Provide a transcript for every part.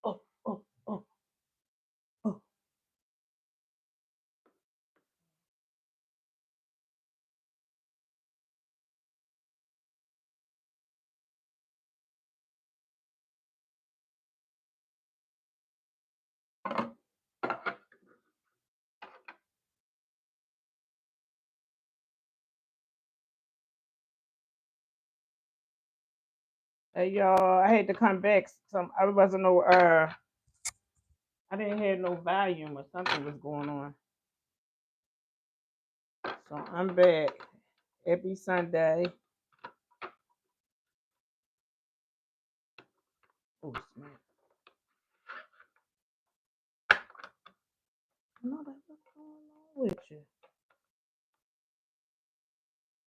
Oh, oh, oh, oh. Hey y'all, I had to come back. I wasn't no I didn't have no volume or something was going on. So I'm back. Happy Sunday. Oh snap. No, that's what's going on with you.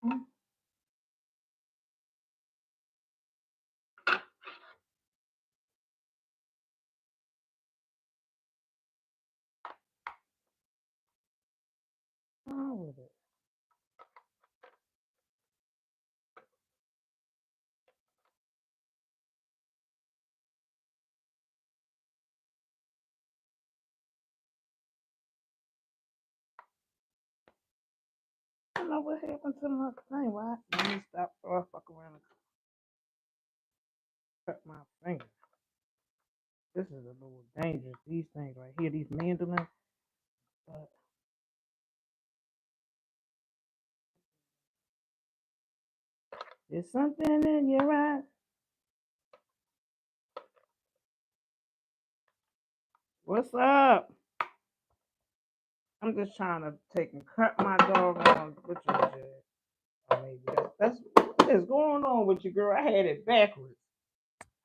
Hmm? What's wrong with it? I don't know what happened to my thing. Why? Let me stop. Oh, fuck around and cut my finger. This is a little dangerous. These things right here, these mandolins. But there's something in your eyes. What's up? I'm just trying to take and cut my dog on butcher shit. Or maybe that's what is going on with you, girl. I had it backwards.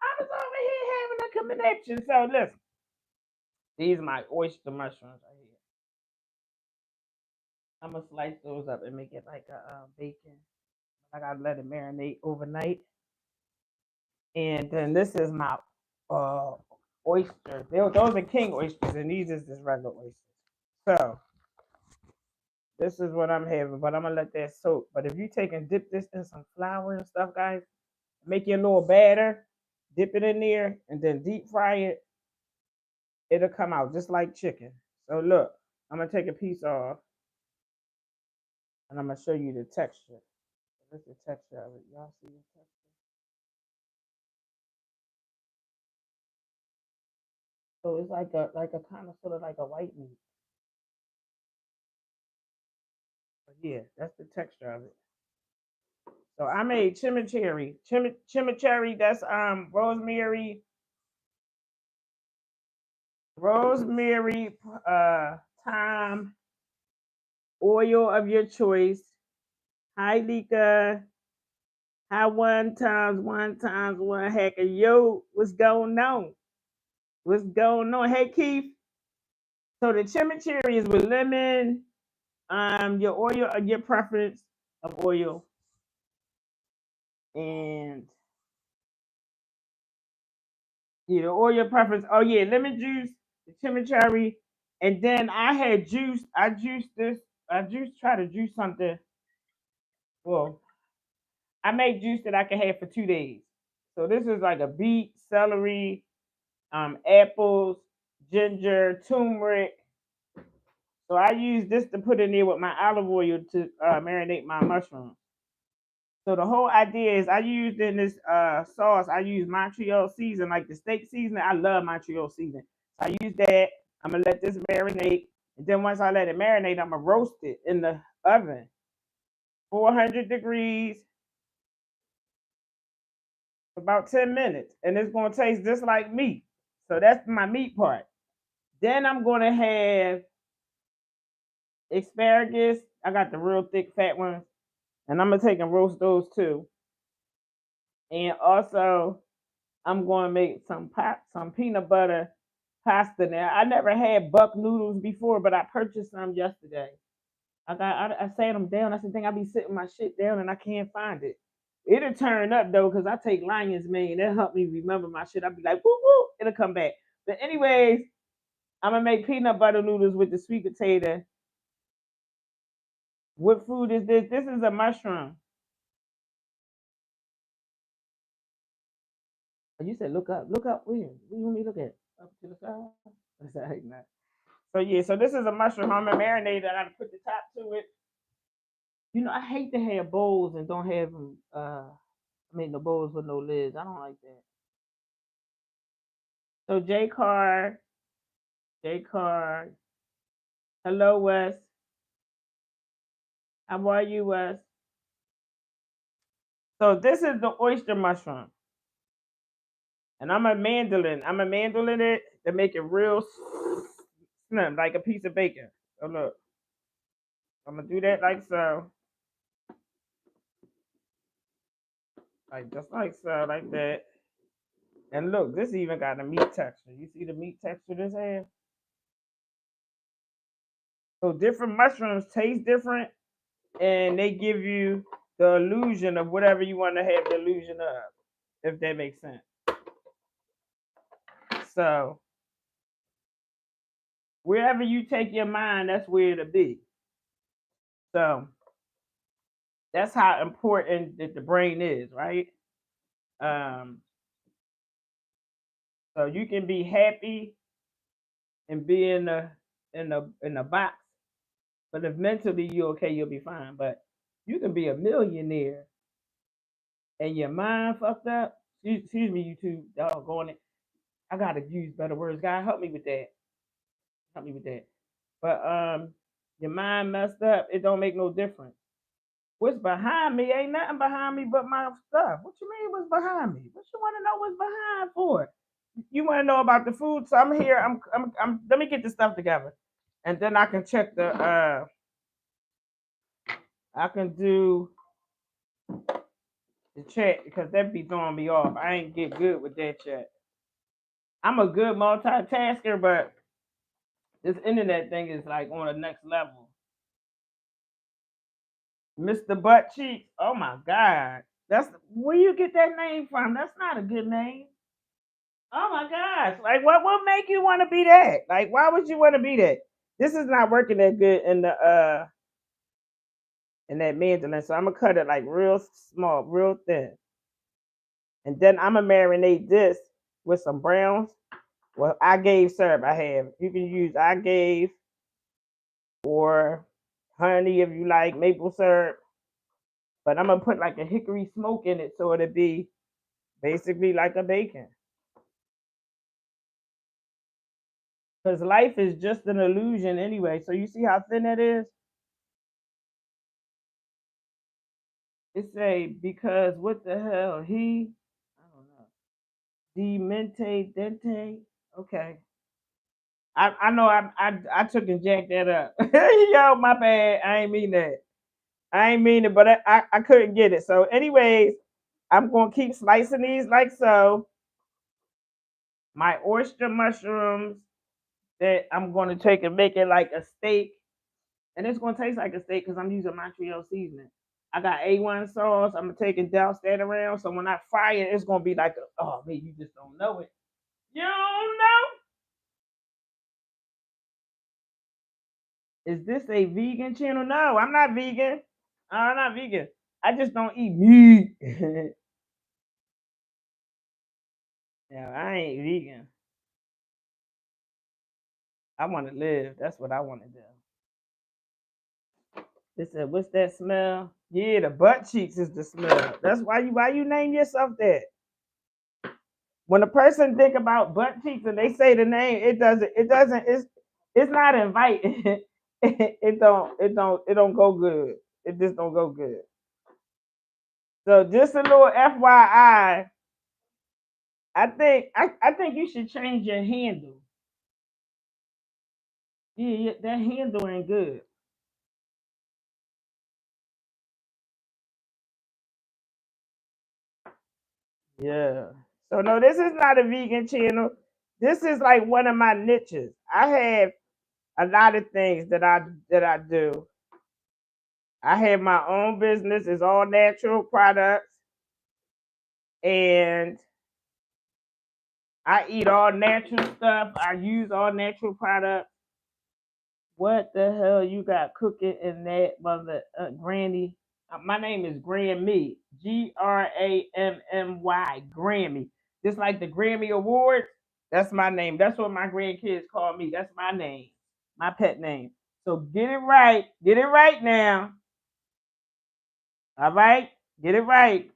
I was over here having a connection. So listen, these are my oyster mushrooms right here. I'm gonna slice those up and make it like a bacon. I gotta let it marinate overnight. And then this is my uh oysters. Those are king oysters, and these is just regular oysters. So this is what I'm having, but I'm gonna let that soak. But if you take and dip this in some flour and stuff, guys, make your little batter, dip it in there, and then deep fry it. It'll come out just like chicken. So look, I'm gonna take a piece off, and I'm gonna show you the texture. This is the texture of it. Y'all see the texture? So it's like a kind of sort of like a white meat. But yeah, that's the texture of it. So I made chimichurri. Chimichurri, that's rosemary, thyme, oil of your choice. Hi Lika. Hi one times one hacker. Yo, what's going on? What's going on? Hey Keith. So the chimichurri is with lemon, your oil, your preference of oil, and oil preference. Oh yeah, lemon juice, the chimichurri, and then I had juice. I juiced this. I try to juice something. Well, I make juice that I can have for 2 days. So this is like a beet, celery, apples, ginger, turmeric. So I use this to put in there with my olive oil to marinate my mushrooms. So the whole idea is I used in this sauce, I use Montreal season, like the steak seasoning. I love Montreal seasoning. So I use that. I'm gonna let this marinate. And then once I let it marinate, I'm gonna roast it in the oven. 400 degrees for about 10 minutes. And it's gonna taste just like meat. So that's my meat part. Then I'm gonna have asparagus. I got the real thick fat ones. And I'm gonna take and roast those too. And also I'm going to make some peanut butter pasta now. I never had buck noodles before, but I purchased some yesterday. I sat them down. I said, "Think I be sitting my shit down and I can't find it." It'll turn up though, cause I take lion's mane. That help me remember my shit. I'll be like, "Woo woo," it'll come back. But anyways, I'm gonna make peanut butter noodles with the sweet potato. What food is this? This is a mushroom. Oh, you said look up. Look up where? Where you want me to look at? Up to the side? That's right, nah. So yeah, so this is a mushroom. I'm gonna marinate it. I gotta put the top to it. You know, I hate to have bowls and don't have them. I mean, the bowls with no lids. I don't like that. So J Card. Hello, Wes. How are you, Wes? So this is the oyster mushroom, and I'm a mandolin it to make it real slim, like a piece of bacon. So look, I'm gonna do that like so, like just like so, like that. And look, this even got a meat texture. You see the meat texture this has? So different mushrooms taste different, and they give you the illusion of whatever you want to have the illusion of, if that makes sense. So wherever you take your mind, that's where it'll be. So that's how important that the brain is, right? Um, so you can be happy and be in a box, but if mentally you're okay, you'll be fine. But you can be a millionaire and your mind fucked up. Excuse me, you two doggone it. I gotta use better words. God help me with that. Help me with that. But your mind messed up, it don't make no difference. What's behind me ain't nothing behind me but my stuff. What you mean what's behind me? What you want to know what's behind for? You want to know about the food? So I'm here. I'm let me get the stuff together. And then I can check the I can do the chat because that be throwing me off. I ain't get good with that chat. I'm a good multitasker, but this internet thing is like on the next level. Mr. Butt Cheeks. Oh my God. That's where you get that name from. That's not a good name. Oh my gosh. Like what make you want to be that? Like why would you want to be that? This is not working that good in that mandolin. So I'm gonna cut it like real small, real thin. And then I'm gonna marinate this with some browns. Well, I gave syrup. I have. You can use I gave or honey if you like, maple syrup. But I'm gonna put like a hickory smoke in it so it'll be basically like a bacon. Because life is just an illusion anyway. So you see how thin that is? It say because what the hell I don't know. Demente dente. Okay. I know I took and jacked that up. Yo, my bad. I ain't mean that. I ain't mean it, but I couldn't get it. So, anyways, I'm gonna keep slicing these like so. My oyster mushrooms that I'm gonna take and make it like a steak, and it's gonna taste like a steak because I'm using Montreal seasoning. I got A1 sauce. I'm gonna take and douse that around. So when I fry it, it's gonna be like oh man, you just don't know it. You don't know? Is this a vegan channel? No, I'm not vegan. I'm not vegan. I just don't eat meat. Yeah, I ain't vegan. I want to live. That's what I want to do. They said, "What's that smell?" Yeah, the butt cheeks is the smell. That's why you name yourself that. When a person think about butt cheeks and they say the name, it's not inviting. It don't go good. It just don't go good. So just a little FYI, I think you should change your handle. Yeah, that handle ain't good. Yeah. So no, this is not a vegan channel. This is like one of my niches. I have a lot of things that I do. I have my own business. It's all natural products, and I eat all natural stuff. I use all natural products. What the hell you got cooking in that mother granny? My name is Grammy. Grammy. Grammy. Just like the Grammy Awards. That's my name. That's what my grandkids call me. That's my name. My pet name. So get it right. Get it right now. All right? Get it right.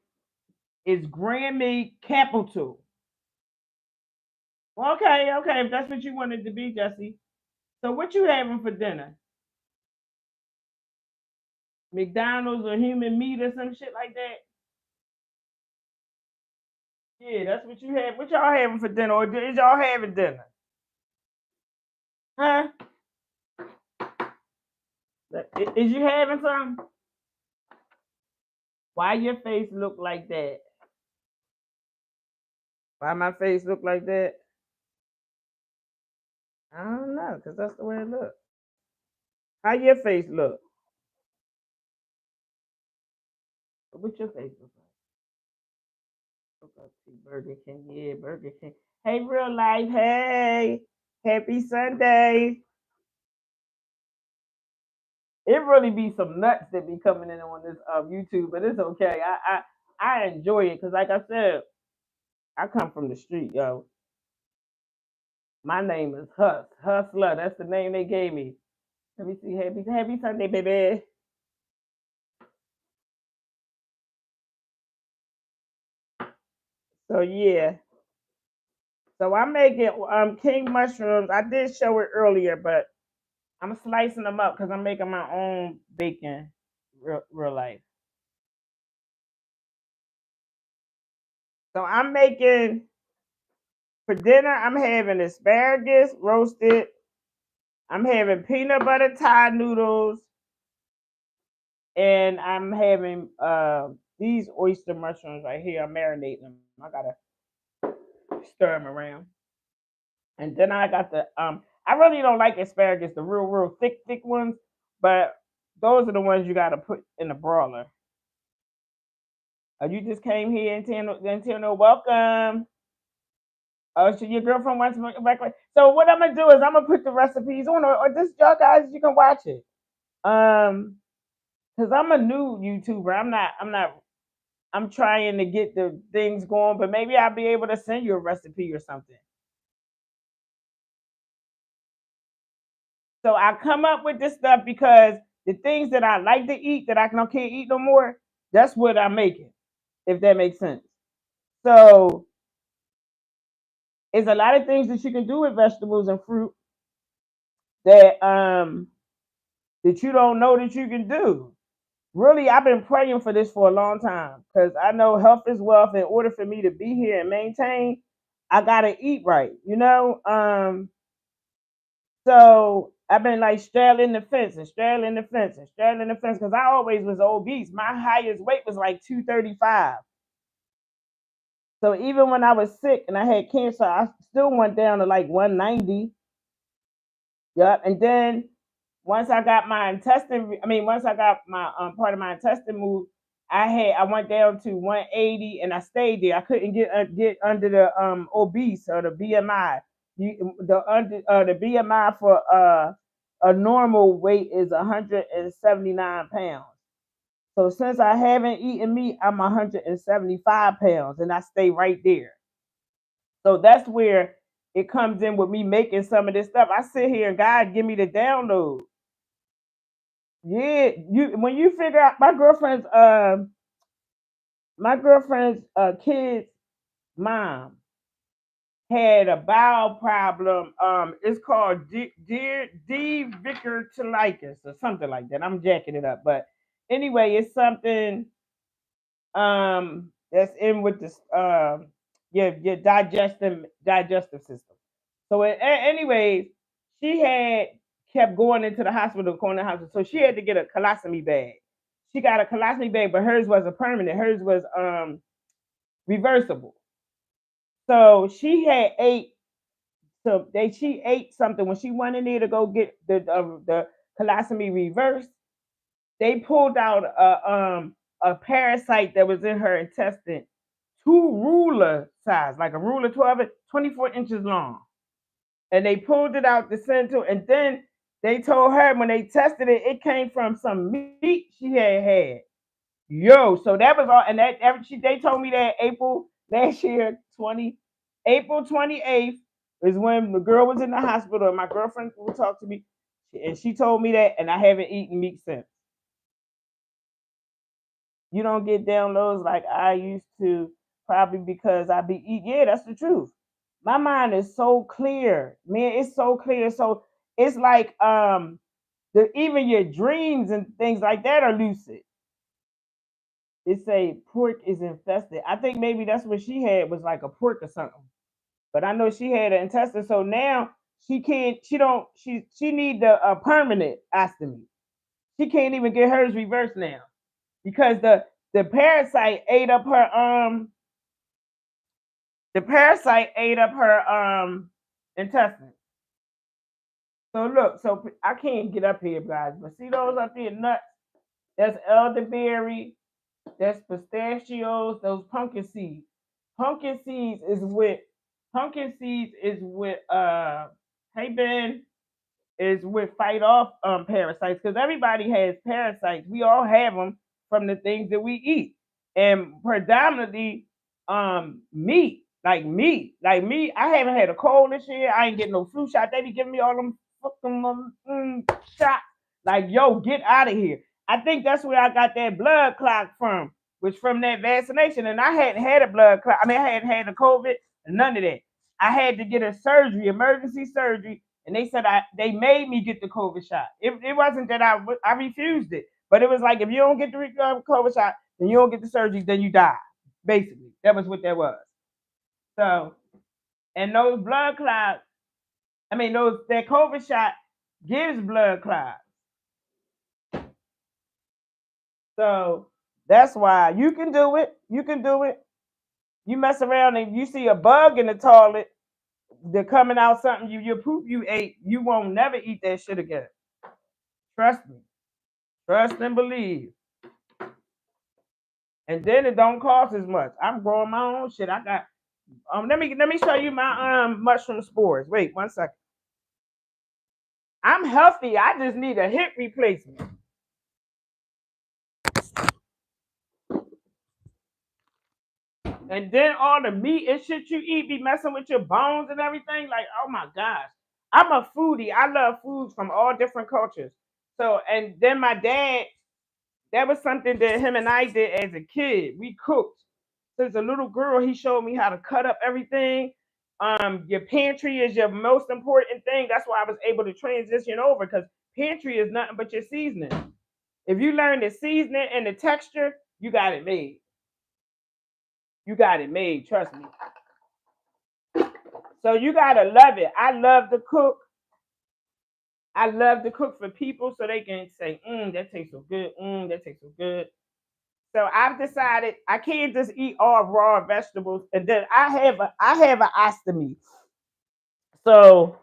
It's Grammy Capital. Okay, okay. If that's what you wanted to be, Jesse. So what you having for dinner? McDonald's or human meat or some shit like that? Yeah, that's what you have. What y'all having for dinner? Or is y'all having dinner? Huh? Is you having some? Why your face look like that? Why my face look like that? I don't know, cause that's the way it look. How your face look? What your face look like? Look up to Burger King. Yeah, Burger King. Hey, real life. Hey, happy Sunday. It really be some nuts that be coming in on this YouTube, but it's okay. I enjoy it because, like I said, I come from the street, yo. My name is Hustler. That's the name they gave me. Let me see. Happy Sunday, baby. So yeah. So I'm making king mushrooms. I did show it earlier, but I'm slicing them up because I'm making my own bacon, real life. So I'm making for dinner. I'm having asparagus roasted. I'm having peanut butter Thai noodles, and I'm having these oyster mushrooms right here. I'm marinating them. I gotta stir them around, and then I got the I really don't like asparagus, the real thick ones, but those are the ones you gotta put in the broiler. You just came here and no welcome. Oh, so your girlfriend wants to back. So what I'm gonna do is I'm gonna put the recipes on, or just y'all guys, you can watch it. Cause I'm a new YouTuber. I'm not. I'm trying to get the things going, but maybe I'll be able to send you a recipe or something. So I come up with this stuff because the things that I like to eat that I can't eat no more, that's what I'm making, if that makes sense. So it's a lot of things that you can do with vegetables and fruit that that you don't know that you can do. Really, I've been praying for this for a long time because I know health is wealth. In order for me to be here and maintain, I gotta eat right, you know. So I've been like straddling the fence and straddling the fence and straddling the fence because I always was obese. My highest weight was like 235. So even when I was sick and I had cancer, I still went down to like 190. Yep. And then once I got my intestine, once I got my part of my intestine moved, I went down to 180 and I stayed there. I couldn't get under the obese or the BMI. The BMI for a normal weight is 179 pounds. So since I haven't eaten meat, I'm 175 pounds and I stay right there. So that's where it comes in with me making some of this stuff. I sit here and God give me the download. Yeah, you when you figure out my girlfriend's kids mom had a bowel problem. It's called diverticulitis or something like that. I'm jacking it up, but anyway, it's something that's in with this your digestive system. So anyways, she had kept going to the hospital, so she had to get a colostomy bag. She got a colostomy bag, but hers wasn't permanent. Hers was reversible. So she ate something when she went in there to go get the colostomy reversed. They pulled out a parasite that was in her intestine, two ruler size, like a ruler 24 inches long. And they pulled it out the center, and then they told her when they tested it, it came from some meat she had. Yo, so that was all, and they told me that April last year, April 28th is when the girl was in the hospital, and my girlfriend would talk to me, and she told me that, and I haven't eaten meat since. You don't get downloads like I used to, probably because I be eat. Yeah, that's the truth. My mind is so clear, man. It's so clear. So it's like even your dreams and things like that are lucid. It say pork is infested. I think maybe that's what she had was like a pork or something. But I know she had an intestine, so now she can't. She don't. She need the permanent ostomy. She can't even get hers reversed now because the parasite ate up her intestine. So look, so I can't get up here, guys, but see those up here nuts? That's elderberry, that's pistachios, those pumpkin seeds. Pumpkin seeds is with hey Ben, is with fight off parasites because everybody has parasites. We all have them from the things that we eat, and predominantly meat. Like me. I haven't had a cold this year. I ain't getting no flu shot. They be giving me all them fucking shots. Like yo, get out of here. I think that's where I got that blood clot from, was from that vaccination, and I hadn't had a blood clot. I mean, I hadn't had a COVID, none of that. I had to get a surgery, emergency surgery, and they said they made me get the COVID shot. It wasn't that I refused it, but it was like if you don't get the COVID shot, then you don't get the surgery, then you die. Basically, that was what that was. So, and those blood clots, that COVID shot gives blood clots. So that's why you can do it. You can do it. You mess around and you see a bug in the toilet, they're coming out something your poop you ate, you won't never eat that shit again. Trust me. Trust and believe. And then it don't cost as much. I'm growing my own shit. I got let me show you my mushroom spores. Wait 1 second. I'm healthy. I just need a hip replacement. And then all the meat and shit you eat be messing with your bones and everything. Like, oh my gosh. I'm a foodie. I love foods from all different cultures. So, and then my dad, that was something that him and I did as a kid. We cooked. Since a little girl, he showed me how to cut up everything. Your pantry is your most important thing. That's why I was able to transition over, because pantry is nothing but your seasoning. If you learn the seasoning and the texture, you got it made. You got it made, trust me. So you gotta love it. I love to cook. I love to cook for people so they can say, that tastes so good. That tastes so good. So I've decided I can't just eat all raw vegetables, and then I have an ostomy. So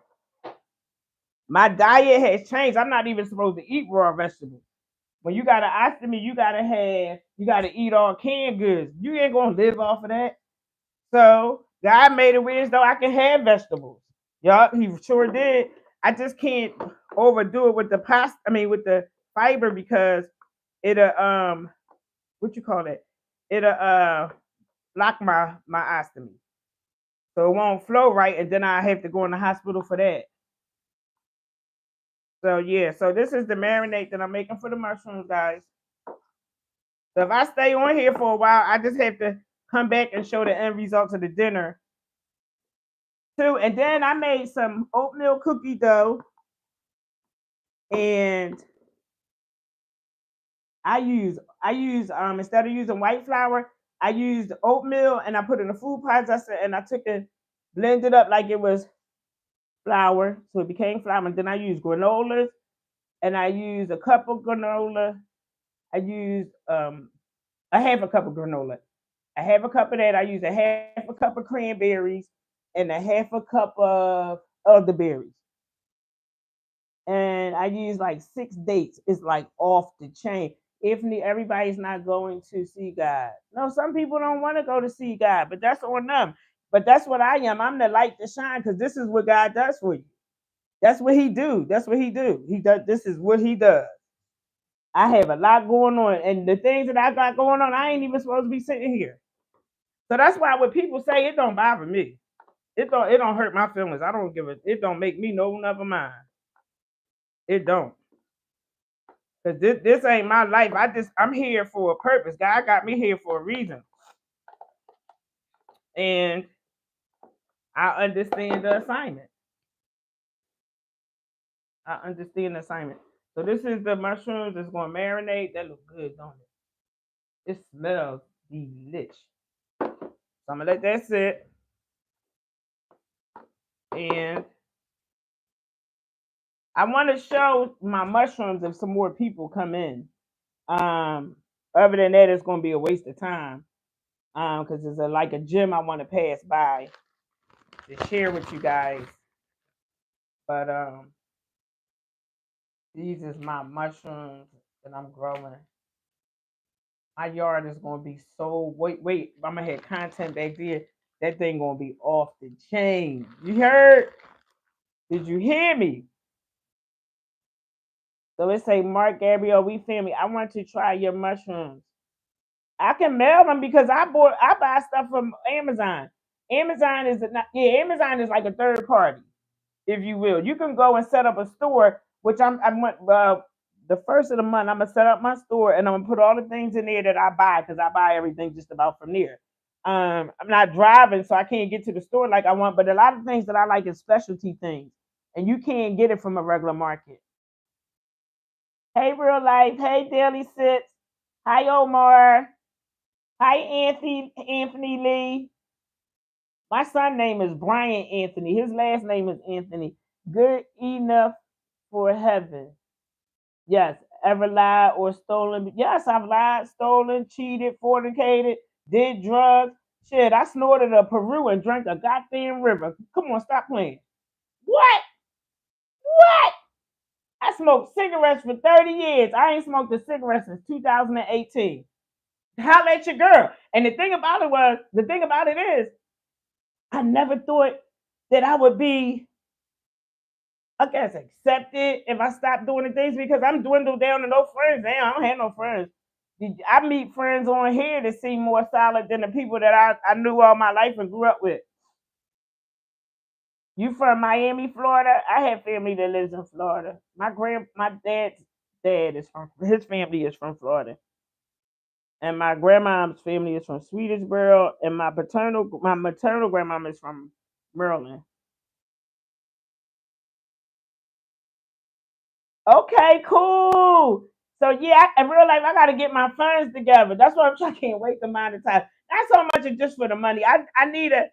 my diet has changed. I'm not even supposed to eat raw vegetables. When you got an ostomy, you gotta eat all canned goods. You ain't gonna live off of that. So God made it weird though I can have vegetables. Yup, he sure did. I just can't overdo it with the pasta. With the fiber, because it'll what you call it? It'll block my ostomy, so it won't flow right, and then I have to go in the hospital for that. So yeah, so this is the marinade that I'm making for the mushrooms, guys. So if I stay on here for a while, I just have to come back and show the end results of the dinner too. And then I made some oatmeal cookie dough, and I use instead of using white flour, I used oatmeal, and I put in a food processor, and I took it, blended up like it was flour, so it became flour. And then I used granolas, and I used a cup of granola. I used a half a cup of granola. A half a cup of that. I used a half a cup of cranberries and a half a cup of elderberries. And I used like 6 dates. It's like off the chain. If everybody's not going to see God. No, some people don't want to go to see God, but that's on them. But that's what I am. I'm the light to shine because this is what God does for you. That's what he do. That's what he do. He does. This is what he does. I have a lot going on, and the things that I got going on, I ain't even supposed to be sitting here. So that's why when people say it don't bother me, it don't hurt my feelings. I don't give a. It don't make me no never mind. It don't. Cause this ain't my life. I'm here for a purpose. God got me here for a reason, and I understand the assignment. I understand the assignment. So this is the mushrooms. It's going to marinate. That look good, don't it? It smells delicious. So I'm gonna let that sit, and I want to show my mushrooms if some more people come in. Other than that, it's going to be a waste of time. Because it's like a gym I want to pass by to share with you guys. But these is my mushrooms that I'm growing. My yard is gonna be so wait, I'm gonna have content back there. That thing gonna be off the chain. You heard? Did you hear me? So it say Mark Gabriel, we family. I want to try your mushrooms. I can mail them because I buy stuff from Amazon. Amazon is like a third party, if you will. You can go and set up a store, which I went the first of the month. I'm gonna set up my store and I'm gonna put all the things in there that I buy because I buy everything just about from there. I'm not driving, so I can't get to the store like I want. But a lot of things that I like is specialty things, and you can't get it from a regular market. Hey, real life. Hey, Daily Sits. Hi, Omar. Hi, Anthony Lee. My son name is Brian Anthony. His last name is Anthony. Good enough for heaven. Yes. Ever lied or stolen? Yes, I've lied, stolen, cheated, fornicated, did drugs. Shit, I snorted a Peru and drank a goddamn river. Come on, stop playing. What? What? I smoked cigarettes for 30 years. I ain't smoked a cigarette since 2018. Holla at your girl. And the thing about it is, I never thought that I would be, I guess, accepted if I stopped doing the things because I'm dwindled down to no friends now. I don't have no friends. I meet friends on here that seem more solid than the people that I knew all my life and grew up with. You from Miami, Florida? I have family that lives in Florida. My dad's dad is from, his family is from Florida. And my grandma's family is from Swedesboro, and my maternal grandmama is from Maryland. Okay, cool. So yeah, in real life, I gotta get my funds together. That's what I'm trying. I can't wait to mind the time. Not so much as just for the money. I need a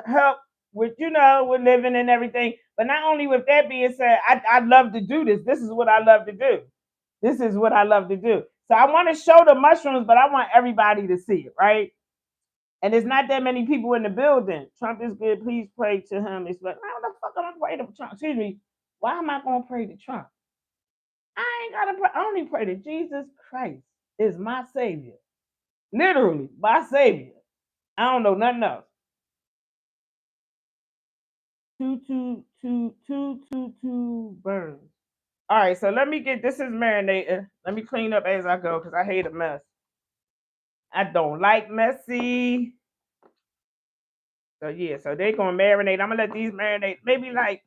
help with with living and everything. But not only with that being said, I love to do this. This is what I love to do. This is what I love to do. So I want to show the mushrooms, but I want everybody to see it, right? And there's not that many people in the building. Trump is good. Please pray to him. It's like, how the fuck am I pray to Trump? Excuse me. Why am I gonna pray to Trump? I ain't gotta pray. I only pray to Jesus Christ is my savior. Literally, my savior. I don't know nothing else. Two burns. All right, so let me get this is marinating. Let me clean up as I go because I hate a mess. I don't like messy. So yeah, so they're gonna marinate. I'm gonna let these marinate maybe like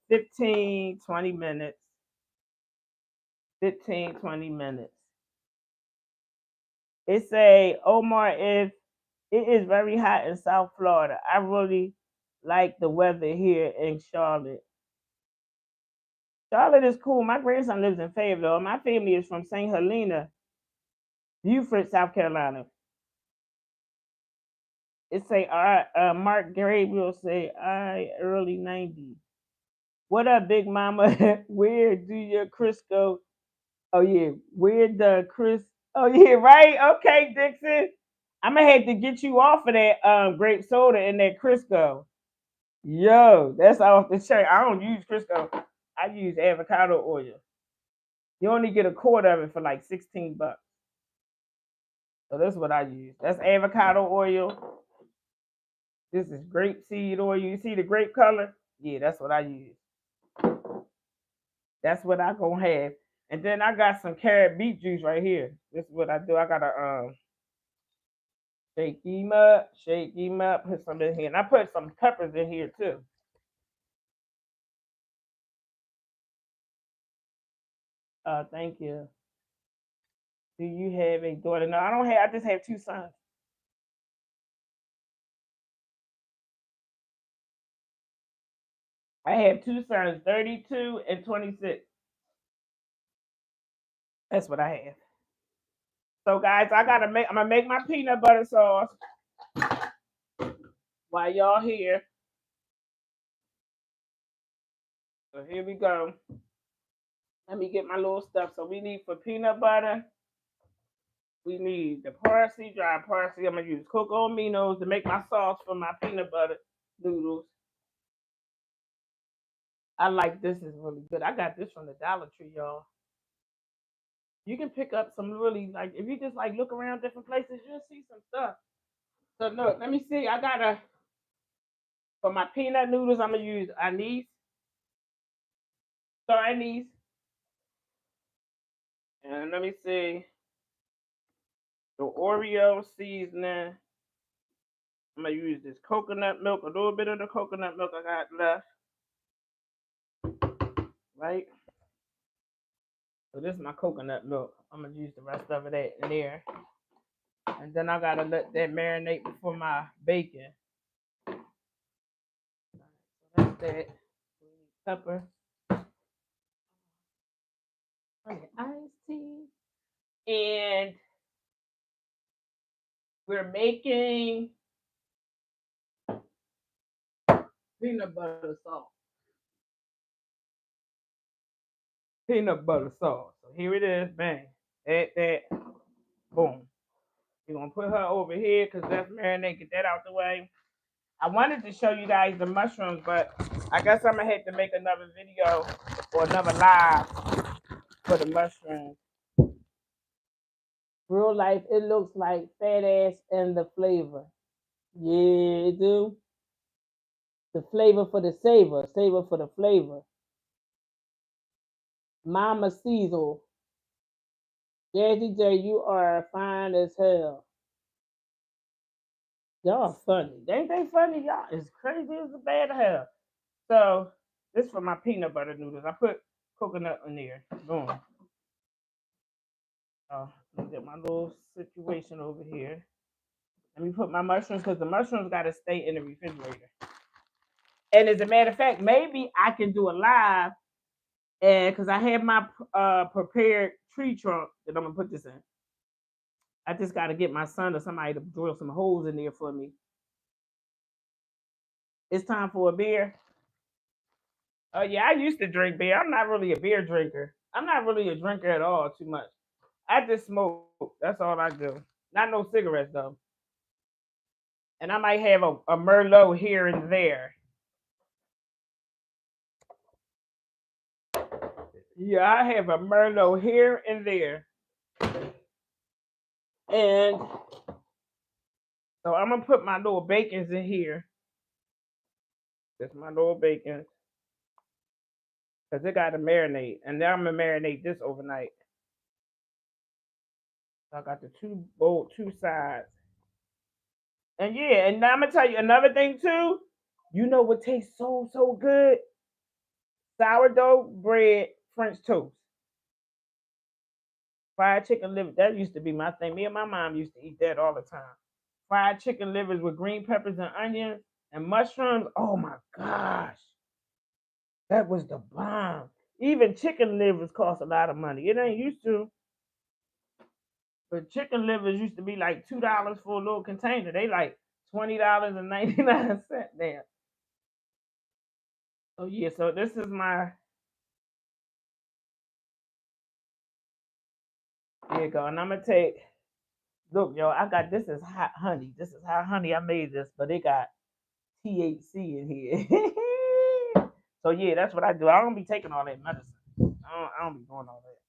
15, 20 minutes. 15, 20 minutes. It say, Omar, if it is very hot in South Florida, I really like the weather here in Charlotte. Charlotte is cool. My grandson lives in Fayetteville. My family is from St. Helena, Beaufort, South Carolina. It say, Mark Gabriel say, early 90s. What up, Big Mama? Where do your Crisco? Oh, yeah. Where the Chris? Oh, yeah, right? Okay, Dixon. I'm going to have to get you off of that grape soda and that Crisco. Yo, that's off the chain. I don't use Crisco. I use avocado oil. You only get a quart of it for like $16. So that's what I use. That's avocado oil. This is grapeseed oil. You see the grape color? Yeah, that's what I use. That's what I gonna have. And then I got some carrot beet juice right here. This is what I do. I gotta shake him up, put some in here. And I put some peppers in here too. Thank you. Do you have a daughter? No, I don't have, I just have two sons. I have two sons, 32 and 26. That's what I have. So guys, I'm gonna make my peanut butter sauce while y'all here. So here we go. Let me get my little stuff. So we need for peanut butter, we need the parsley, dry parsley. I'm gonna use cocoa aminos to make my sauce for my peanut butter noodles. I like this, is really good. I got this from the Dollar Tree, y'all. You can pick up some really, like, if you just like look around different places, you'll see some stuff. So look, let me see. I gotta, for my peanut noodles, I'm gonna use anise, star anise, and let me see the Oreo seasoning. I'm gonna use this coconut milk, a little bit of the coconut milk I got left, right? So this is my coconut milk. I'm gonna use the rest of it in there, and then I gotta let that marinate before my bacon. So that's that. Pepper, iced tea, and we're making peanut butter sauce. Peanut butter sauce. So here it is, bang. Add that, boom. You're gonna put her over here because that's marinate, get that out the way. I wanted to show you guys the mushrooms, but I guess I'm gonna have to make another video or another live for the mushrooms. Real life, it looks like fat ass and the flavor. Yeah, it do. The flavor for the savor, savor for the flavor. Mama Cecil, Jazzy J, you are fine as hell. Y'all funny. Ain't they funny? Y'all is crazy as a bad hell. So this for my peanut butter noodles. I put coconut in there. Boom. Let me get my little situation over here. Let me put my mushrooms because the mushrooms got to stay in the refrigerator. And as a matter of fact, maybe I can do a live, and because I have my prepared tree trunk that I'm gonna put this in. I just got to get my son or somebody to drill some holes in there for me. It's time for a beer. Oh yeah, I used to drink beer. I'm not really a beer drinker. I'm not really a drinker at all too much. I just smoke. That's all I do. Not no cigarettes though. And I might have a Merlot here and there. Yeah, I have a Merlot here and there. And so I'm gonna put my little bacons in here. That's my little bacon. Because it gotta marinate. And then I'm gonna marinate this overnight. So I got the two sides. And yeah, and now I'm gonna tell you another thing too. You know what tastes so good? Sourdough bread, French toast. Fried chicken liver. That used to be my thing. Me and my mom used to eat that all the time. Fried chicken livers with green peppers and onions and mushrooms. Oh my gosh. That was the bomb. Even chicken livers cost a lot of money. It ain't used to. But chicken livers used to be like $2 for a little container. They like $20.99 there. Oh yeah, so this is my, here you go. And I'm gonna take, look, yo, I got, this is hot honey. This is hot honey. I made this, but it got THC in here. So yeah, that's what I do. I don't be taking all that medicine. I don't be doing all that.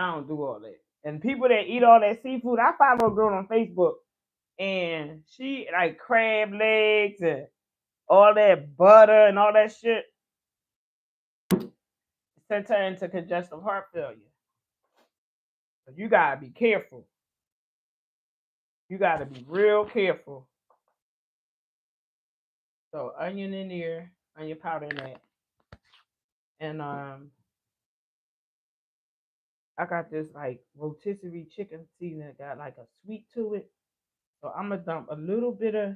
I don't do all that. And people that eat all that seafood, I follow a girl on Facebook. and she like crab legs and all that butter and all that shit sent her into congestive heart failure. So you gotta be careful. You gotta be real careful. So onion in there, onion powder in that, and I got this like rotisserie chicken seasoning that got like a sweet to it. So I'm gonna dump a little bit of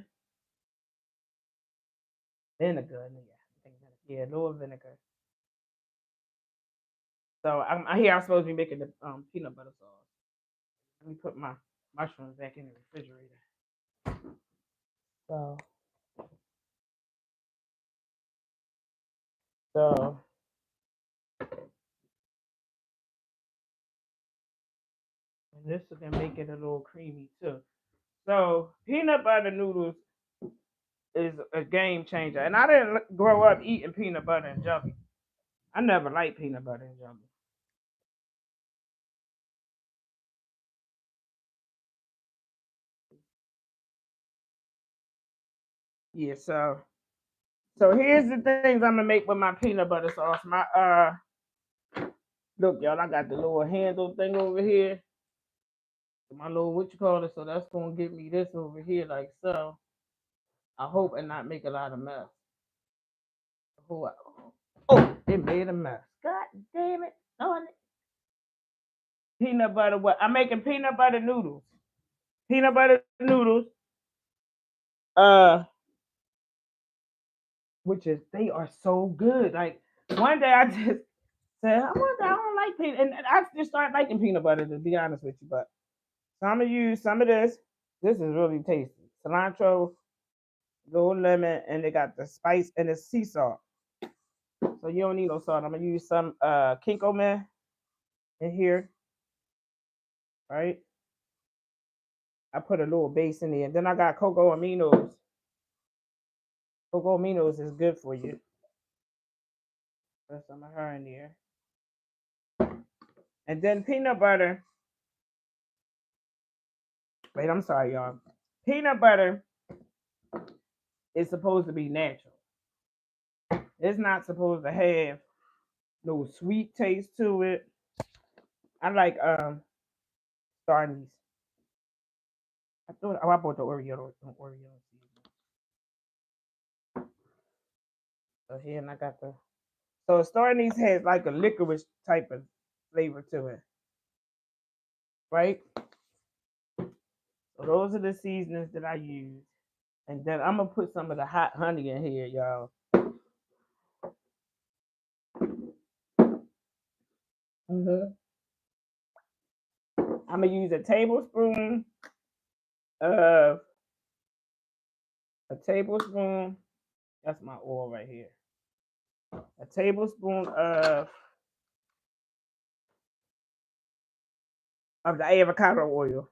vinegar in there. Yeah, a little vinegar. So I hear I'm supposed to be making the peanut butter sauce. Let me put my mushrooms back in the refrigerator. So so and this is gonna make it a little creamy too. So peanut butter noodles is a game changer. And I didn't grow up eating peanut butter and jelly. I never liked peanut butter and jelly. Yeah, so here's the things I'm gonna make with my peanut butter sauce. My look, y'all, I got the little handle thing over here. My little what you call it, so that's gonna give me this over here like so. I hope and not make a lot of mess. Oh, it made a mess. God damn it. Oh, peanut butter what? I'm making peanut butter noodles. Peanut butter noodles. Uh which is they are so good. Like one day I just said, I wonder I don't like peanut and I just started liking peanut butter to be honest with you. But so I'm gonna use some of this. This is really tasty. Cilantro, little lemon, and they got the spice and the sea salt. So you don't need no salt. I'm gonna use some Kinko man in here, right? I put a little base in there. And then I got cocoa aminos. Cocoa aminos is good for you. Put some of her in there. And then peanut butter. Wait, I'm sorry, y'all. Peanut butter is supposed to be natural. It's not supposed to have no sweet taste to it. I like star anise. I bought the Oreo season. So here and I got the so star anise has like a licorice type of flavor to it. Right? So those are the seasonings that I use. And then I'm gonna put some of the hot honey in here, y'all. I'm gonna use a tablespoon of a tablespoon. That's my oil right here. A tablespoon of the avocado oil.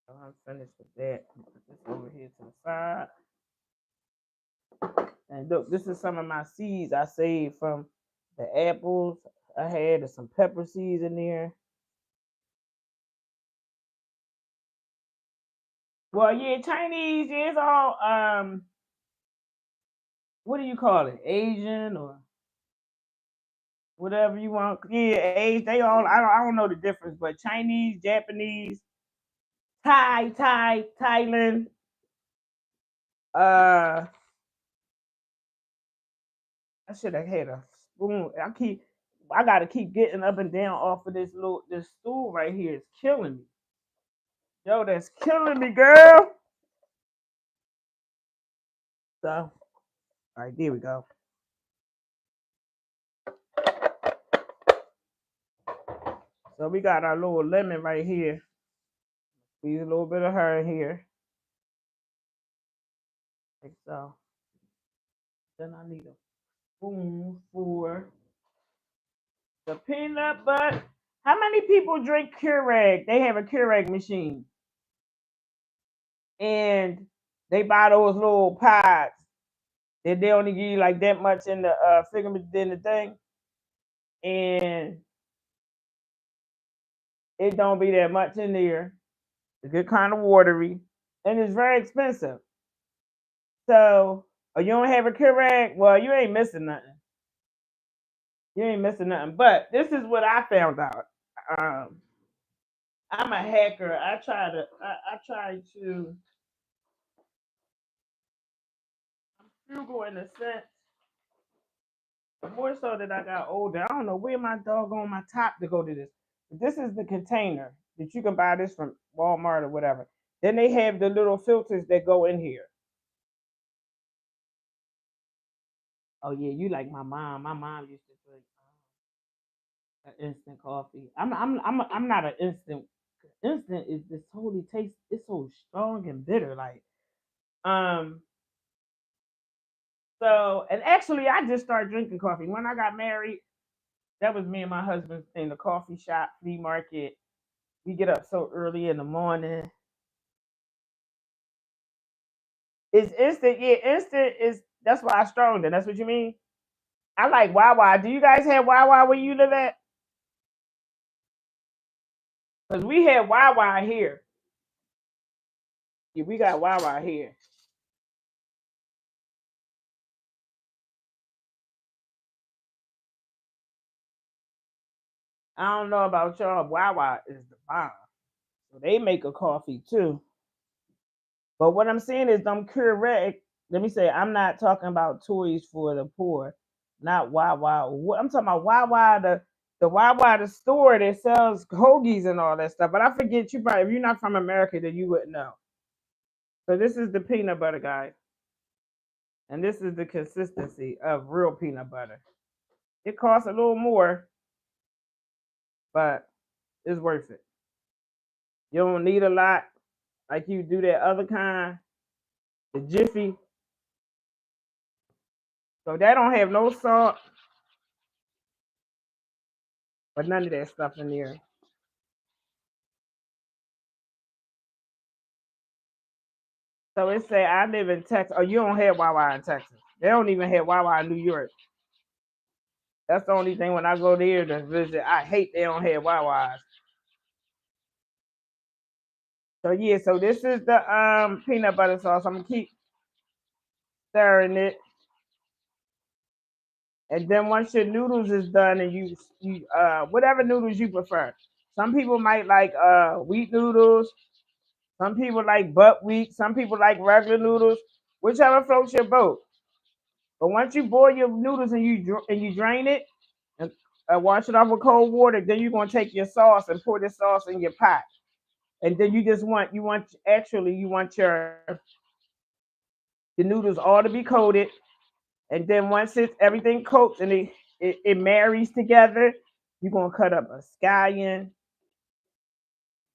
So I'm finished with that. Put this over here to the side. And look, this is some of my seeds I saved from the apples I had. There's some pepper seeds in there. Well, yeah, Chinese, yeah, it's all what do you call it? Asian or whatever you want. Yeah, Asian. They all I don't know the difference, but Chinese, Japanese, Thailand. Uh, I should have had a spoon. I gotta keep getting up and down off of this stool right here. It's killing me. Yo, that's killing me, girl. So, all right, there we go. So we got our little lemon right here. Squeeze a little bit of her in here. Like so. Then I need a spoon for the peanut butter. How many people drink Keurig? They have a Keurig machine. And they buy those little pods. And they only give you like that much in the figure in the thing. And it don't be that much in there. a good kind of watery, and it's very expensive. So, you don't have a Keurig? Well, you ain't missing nothing. You ain't missing nothing. But this is what I found out. Um, I'm a hacker. I try to frugal in a sense, more so that I got older. I don't know where my doggone my top to go to this. But this is the container that you can buy this from Walmart or whatever. Then they have the little filters that go in here. Oh yeah, you like my mom. My mom used to drink instant coffee. I'm not an instant. Instant is this totally taste. It's so strong and bitter. Like um. So and actually, I just started drinking coffee when I got married. That was me and my husband in the coffee shop, flea market. We get up so early in the morning. It's instant. Yeah, instant is that's why I strong. Then that's what you mean. I like Wawa. Do you guys have Wawa where you live at? Cause we had Wawa here. Yeah, we got Wawa here. I don't know about y'all. Wawa is the bomb. So they make a coffee too. But what I'm saying is them Keurig. Let me say, I'm not talking about toys for the poor, not Wawa. I'm talking about Wawa, the Wawa, the store that sells hoagies and all that stuff. But I forget you probably if you're not from America, then you wouldn't know. So this is the peanut butter, guys, and this is the consistency of real peanut butter. It costs a little more, but it's worth it. You don't need a lot like you do that other kind, the Jiffy. So that don't have no salt, but none of that stuff in there. So it say I live in Texas. Oh, you don't have Wawa in Texas. They don't even have Wawa in New York. That's the only thing when I go there to visit. I hate they don't have Wawas. So yeah, so this is the peanut butter sauce. I'm gonna keep stirring it. And then once your noodles is done and you whatever noodles you prefer. Some people might like wheat noodles, some people like buckwheat, some people like regular noodles, whichever floats your boat. But once you boil your noodles and you drain it and wash it off with cold water, then you're gonna take your sauce and pour the sauce in your pot. And then you want the noodles all to be coated. And then once it's everything coats and it marries together, you're gonna cut up a scallion,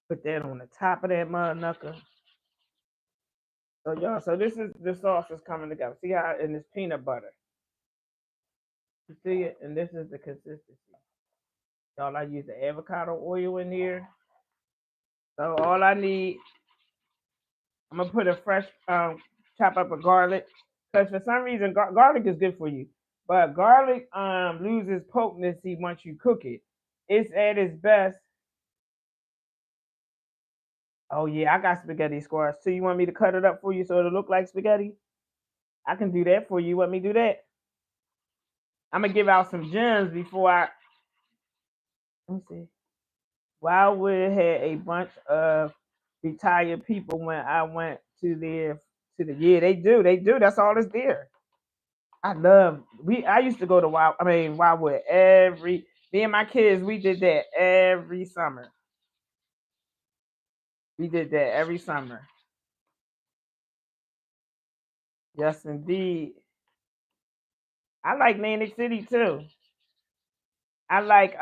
put that on the top of that motherfucker. So y'all, so this is the sauce is coming together. See how and it's peanut butter. You see it? And this is the consistency. Y'all, I use the avocado oil in here. So all I need, I'm gonna put a fresh chop up of garlic, because for some reason garlic is good for you, but garlic loses potency once you cook it. It's at its best. Oh yeah, I got spaghetti squash too. You want me to cut it up for you so it'll look like spaghetti? I can do that for you. You want me to do that? I'm gonna give out some gems before I. Let me see. Wildwood had a bunch of retired people when I went to the yeah they do that's all that's there. I used to go to Wildwood every me and my kids we did that every summer. We did that every summer. Yes indeed. I like Atlantic City too. I like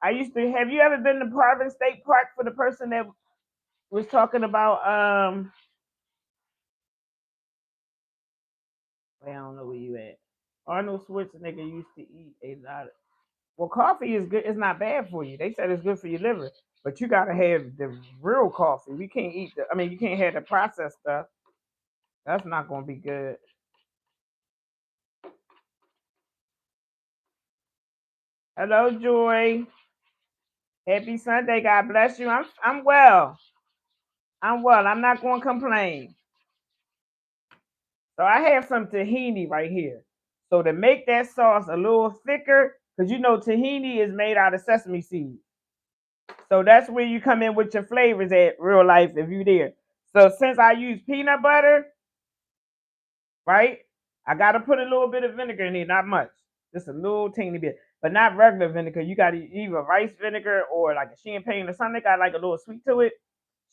I used to have you ever been to Providence State Park for the person that was talking about well, I don't know where you at. Arnold Schwarzenegger used to eat a lot of well coffee is good, it's not bad for you. They said it's good for your liver. But you gotta have the real coffee. We can't eat you can't have the processed stuff. That's not gonna be good. Hello, Joy. Happy Sunday. God bless you. I'm well. I'm well. I'm not going to complain. So I have some tahini right here. So to make that sauce a little thicker, because you know tahini is made out of sesame seeds. So that's where you come in with your flavors at real life if you there. So since I use peanut butter, right? I gotta put a little bit of vinegar in it, not much. Just a little teeny bit. But not regular vinegar. You gotta either rice vinegar or like a champagne or something that got like a little sweet to it.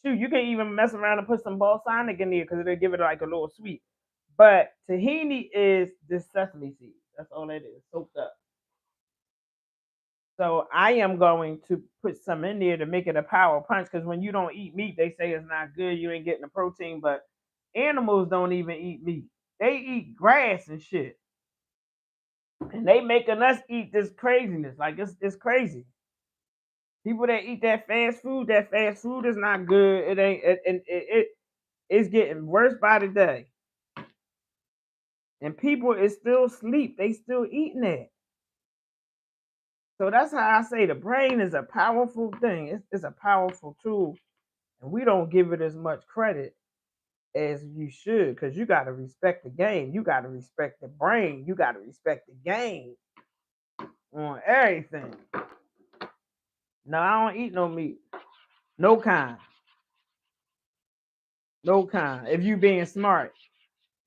Shoot, you can even mess around and put some balsamic in there because it'll give it like a little sweet. But tahini is this sesame seed. That's all that is, soaked up. So I am going to put some in there to make it a power punch because when you don't eat meat, they say it's not good. You ain't getting the protein, but animals don't even eat meat. They eat grass and shit. And they making us eat this craziness. Like it's crazy. People that eat that fast food is not good. It ain't it's getting worse by the day. And people is still asleep. They still eating it. So that's how I say the brain is a powerful thing. It's a powerful tool. And we don't give it as much credit as you should, because you gotta respect the game. You gotta respect the brain. You gotta respect the game on everything. No, I don't eat no meat. No kind. No kind. If you being smart.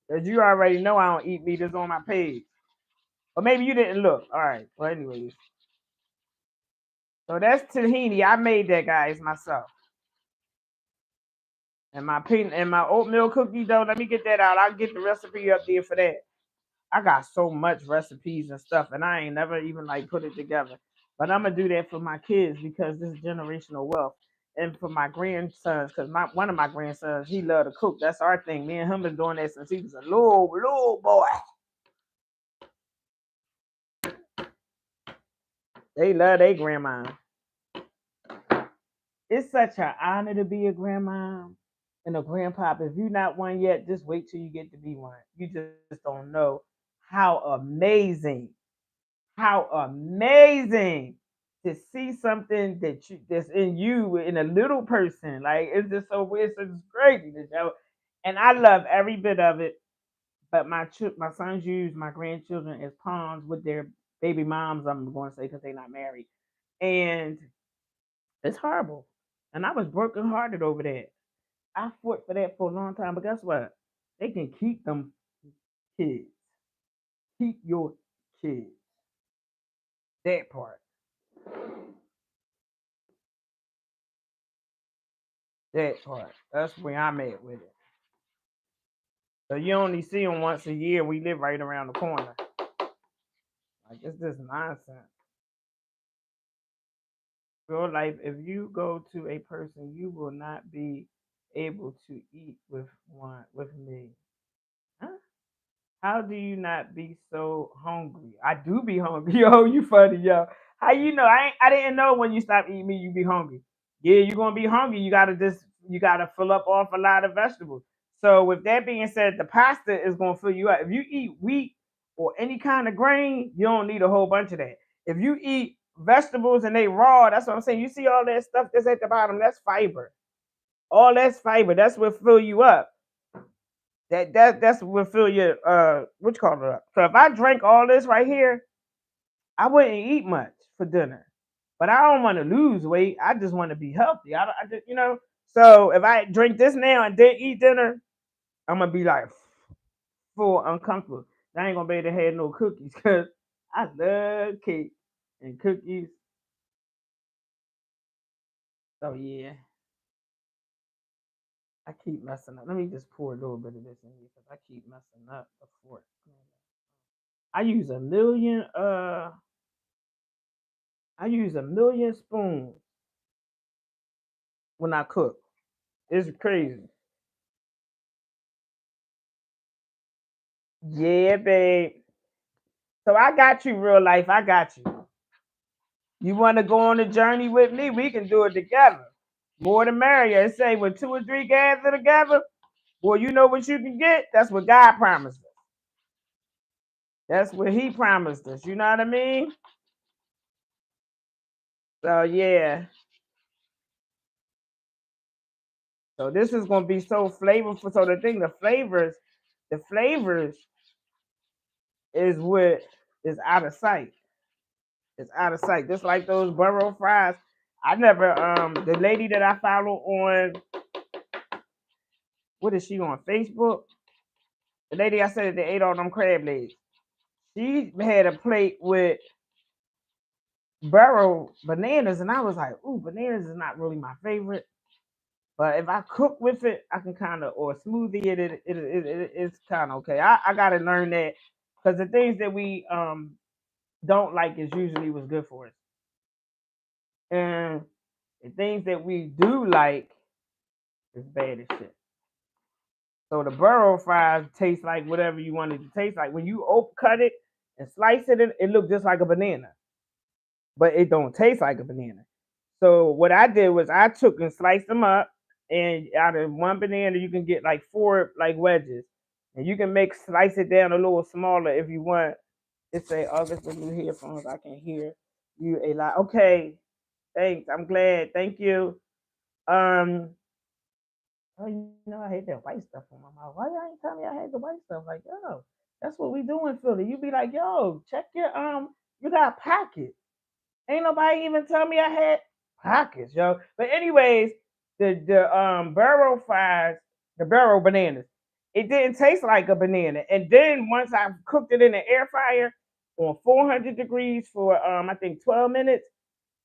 Because you already know I don't eat meat. It's on my page. Or maybe you didn't look. All right. Well, anyways. So that's tahini. I made that, guys, myself. And my peanut and my oatmeal cookie dough. Let me get that out. I'll get the recipe up there for that. I got so much recipes and stuff, and I ain't never even like put it together. But I'm gonna do that for my kids because this is generational wealth, and for my grandsons, because one of my grandsons he love to cook. That's our thing. Me and him been doing that since he was a little boy. They love their grandma. It's such an honor to be a grandma and a grandpa. If you're not one yet, just wait till you get to be one. You just don't know how amazing to see something that's in you in a little person. Like it's just so weird. So it's crazy to show. And I love every bit of it. But my sons use my grandchildren as pawns with their baby moms. I'm going to say because they're not married, and it's horrible. And I was brokenhearted over that. I fought for that for a long time. But guess what? They can keep them kids. Keep your kids. That part. That part. That's where I'm at with it. So you only see them once a year. We live right around the corner. Like it's just nonsense. Real life, if you go to a person, you will not be able to eat with me. Huh? How do you not be so hungry? I do be hungry. Yo, you funny, yo. How you know? I didn't know when you stop eating meat, you be hungry. Yeah, you're gonna be hungry. You gotta fill up off a lot of vegetables. So with that being said, the pasta is gonna fill you up. If you eat wheat or any kind of grain, you don't need a whole bunch of that. If you eat vegetables and they raw, that's what I'm saying. You see all that stuff that's at the bottom, that's fiber. All that's fiber. That's what fill you up. That's what fill your what you call it up. So if I drink all this right here, I wouldn't eat much for dinner. But I don't want to lose weight. I just want to be healthy. I just So if I drink this now and then eat dinner, I'm gonna be like full uncomfortable. I ain't gonna be able to have no cookies because I love cake and cookies. So yeah, I keep messing up. Let me just pour a little bit of this in here because I keep messing up the fork. I use a million spoons when I cook. It's crazy. Yeah, babe. So I got you, real life. I got you. You want to go on a journey with me? We can do it together. More the merrier. It say when two or three gather together, well, you know what you can get? That's what God promised us. That's what He promised us. You know what I mean? So yeah. So this is gonna be so flavorful. So the flavors is what is out of sight. It's out of sight. Just like those burro fries. I never the lady that I follow on, what is she on Facebook? The lady I said that ate all them crab legs. She had a plate with burro bananas, and I was like, ooh, bananas is not really my favorite. But if I cook with it, I can kind of, or smoothie it's kind of okay. I gotta learn that because the things that we don't like is usually what's good for us, and the things that we do like is bad as shit. So the burro fries taste like whatever you want it to taste like. When you cut it and slice it, it looks just like a banana, but it don't taste like a banana. So what I did was I took and sliced them up, and out of one banana you can get like 4 like wedges, and you can slice it down a little smaller if you want. It say August with new headphones. I can hear you a lot. Okay, thanks. I'm glad. Thank you. Oh, I hate that white stuff on my mouth. Why y'all ain't tell me I hate the white stuff? Like, yo, that's what we do in Philly. You be like, yo, check your you got pockets. Ain't nobody even tell me I had pockets, yo. But anyways, the burro fries, the burro bananas, it didn't taste like a banana. And then once I cooked it in the air fryer on 400 degrees for I think 12 minutes,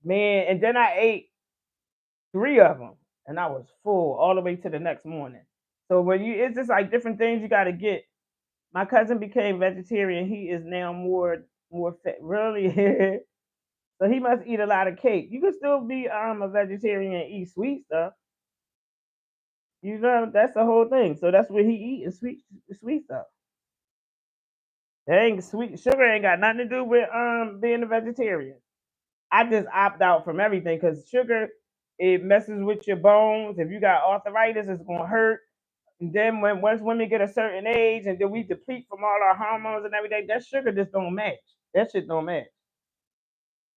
man, and then I ate 3 of them, and I was full all the way to the next morning. So it's just like different things you got to get. My cousin became vegetarian. He is now more fat, really. So he must eat a lot of cake. You can still be a vegetarian and eat sweet stuff. You know, that's the whole thing. So that's what he eat is sweet stuff. Dang, sweet sugar ain't got nothing to do with being a vegetarian. I just opt out from everything because sugar, it messes with your bones. If you got arthritis, it's gonna hurt. And then once women get a certain age and then we deplete from all our hormones and everything, that sugar just don't match. That shit don't match.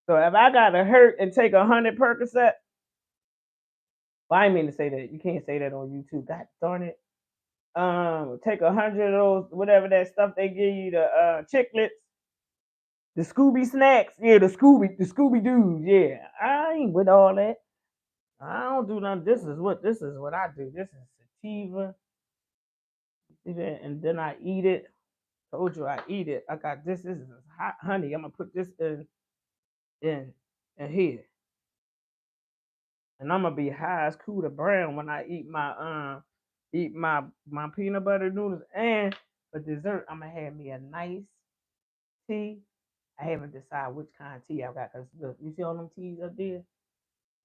So if I gotta hurt and take 100 Percocet, well, I didn't mean to say that. You can't say that on YouTube. God darn it. Take 100 of those, whatever that stuff they give you, the chiclets, the Scooby snacks. Yeah, the Scooby Doos. Yeah, I ain't with all that. I don't do nothing. This is what I do. This is sativa, and then I eat it. Told you I eat it. I got this. This is hot honey. I'm gonna put this in here, and I'm gonna be high as Cooter Brown when I eat my peanut butter noodles. And for dessert, I'm gonna have me a nice tea. I haven't decided which kind of tea I got because look, you see all them teas up there.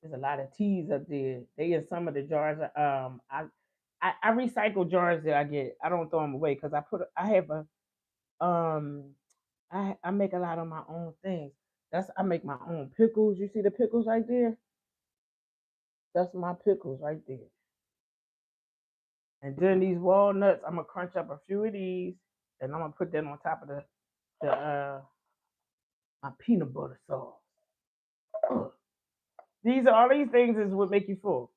There's a lot of teas up there. They in some of the jars. I recycle jars that I get. I don't throw them away because I have a I make a lot of my own things. I make my own pickles. You see the pickles right there? That's my pickles right there. And then these walnuts, I'm gonna crunch up a few of these, and I'm gonna put them on top of the my peanut butter sauce. Ugh. All these things is what make you full.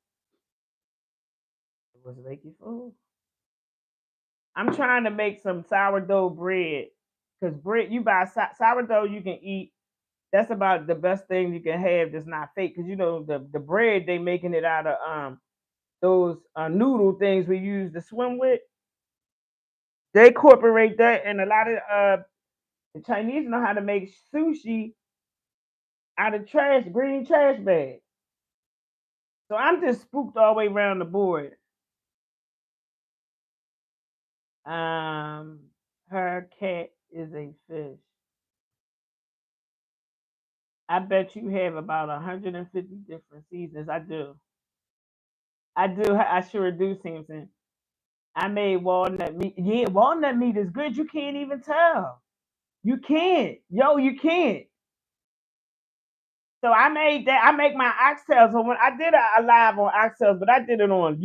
What make you full? I'm trying to make some sourdough bread because bread you buy sourdough you can eat. That's about the best thing you can have that's not fake because you know the bread they making it out of those noodle things we use to swim with. They incorporate that, and a lot of the Chinese know how to make sushi out of green trash bags. So I'm just spooked all the way around the board. Um, her cat is a fish. I bet you have about 150 different seasons. I do. I do. I sure do, Samson. I made walnut meat. Yeah, walnut meat is good. You can't even tell. You can't. Yo, you can't. So I made that. I make my oxtails. So when I did a live on oxtails, but I did it on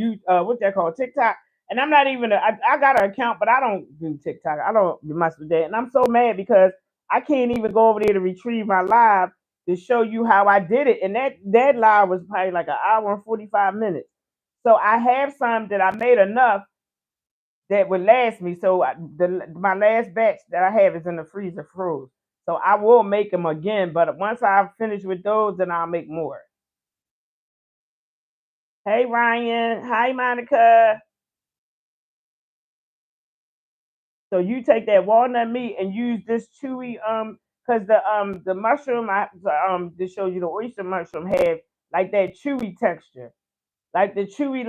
what they call TikTok. And I'm not even. I got an account, but I don't do TikTok. I don't mess with that. And I'm so mad because I can't even go over there to retrieve my live to show you how I did it. And that live was probably like an hour and 45 minutes. So I have some that I made enough that would last me. So my last batch that I have is in the freezer froze. So I will make them again, but once I finish with those, then I'll make more. Hey Ryan, hi Monica. So you take that walnut meat and use this chewy because the mushroom to show you the oyster mushroom have like that chewy texture, like the chewy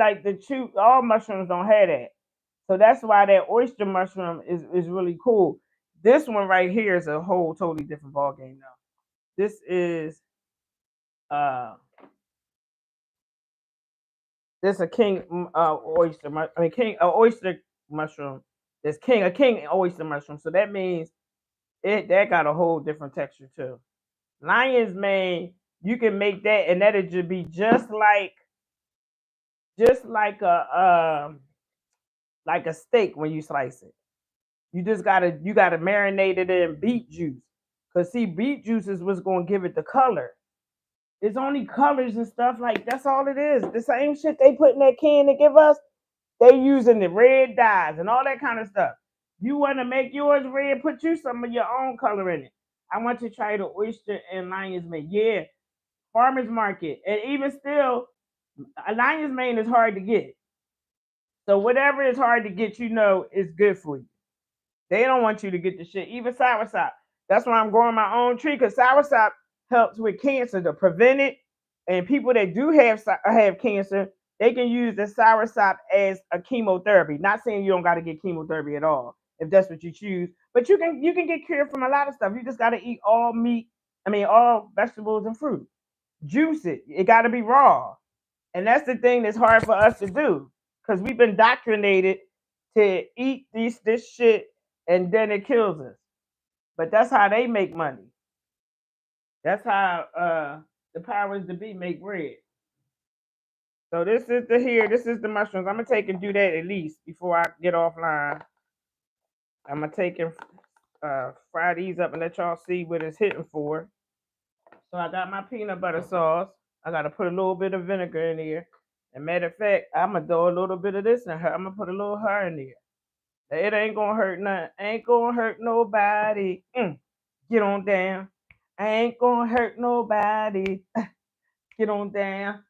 all mushrooms don't have that. So that's why that oyster mushroom is really cool. This one right here is a whole totally different ball game now. This is uh this a king oyster I mean king oyster mushroom. There's a king oyster mushroom. So that means that got a whole different texture too. Lion's mane, you can make that and that'll just be just like a steak when you slice it. You gotta marinate it in beet juice. Cause see, beet juice is what's gonna give it the color. It's only colors and stuff like that's all it is. The same shit they put in that can to give us, they using the red dyes and all that kind of stuff. You wanna make yours red, put you some of your own color in it. I want to try the oyster and lion's mane. Yeah, farmers market. And even still, a lion's mane is hard to get. So whatever is hard to get, is good for you. They don't want you to get the shit. Even soursop. That's why I'm growing my own tree because soursop helps with cancer to prevent it. And people that do have cancer, they can use the soursop as a chemotherapy. Not saying you don't got to get chemotherapy at all if that's what you choose, but you can get cured from a lot of stuff. You just got to eat all meat. I mean, all vegetables and fruit. Juice it. It got to be raw. And that's the thing that's hard for us to do because we've been indoctrinated to eat this shit and then it kills us. But that's how they make money. That's how the powers to be make bread. So this is the mushrooms. I'm gonna take and do that at least before I get offline. I'm gonna take and fry these up and let y'all see what it's hitting for. So I got my peanut butter sauce. I gotta put a little bit of vinegar in here. And matter of fact, I'm gonna throw a little bit of this in her. I'm gonna put a little her in there. It ain't gonna hurt nothing. Ain't gonna hurt nobody. Get on down. I ain't gonna hurt nobody. Get on down.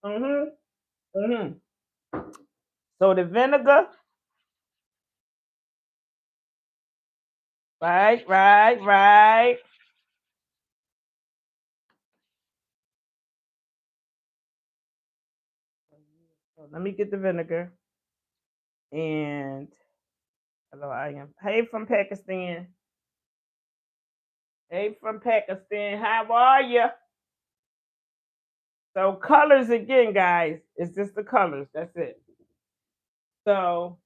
Mhm. Mhm. So the vinegar. Right. So let me get the vinegar. And hello, I am. Hey from Pakistan. Hey from Pakistan. How are you? So colors again, guys. It's just the colors. That's it. So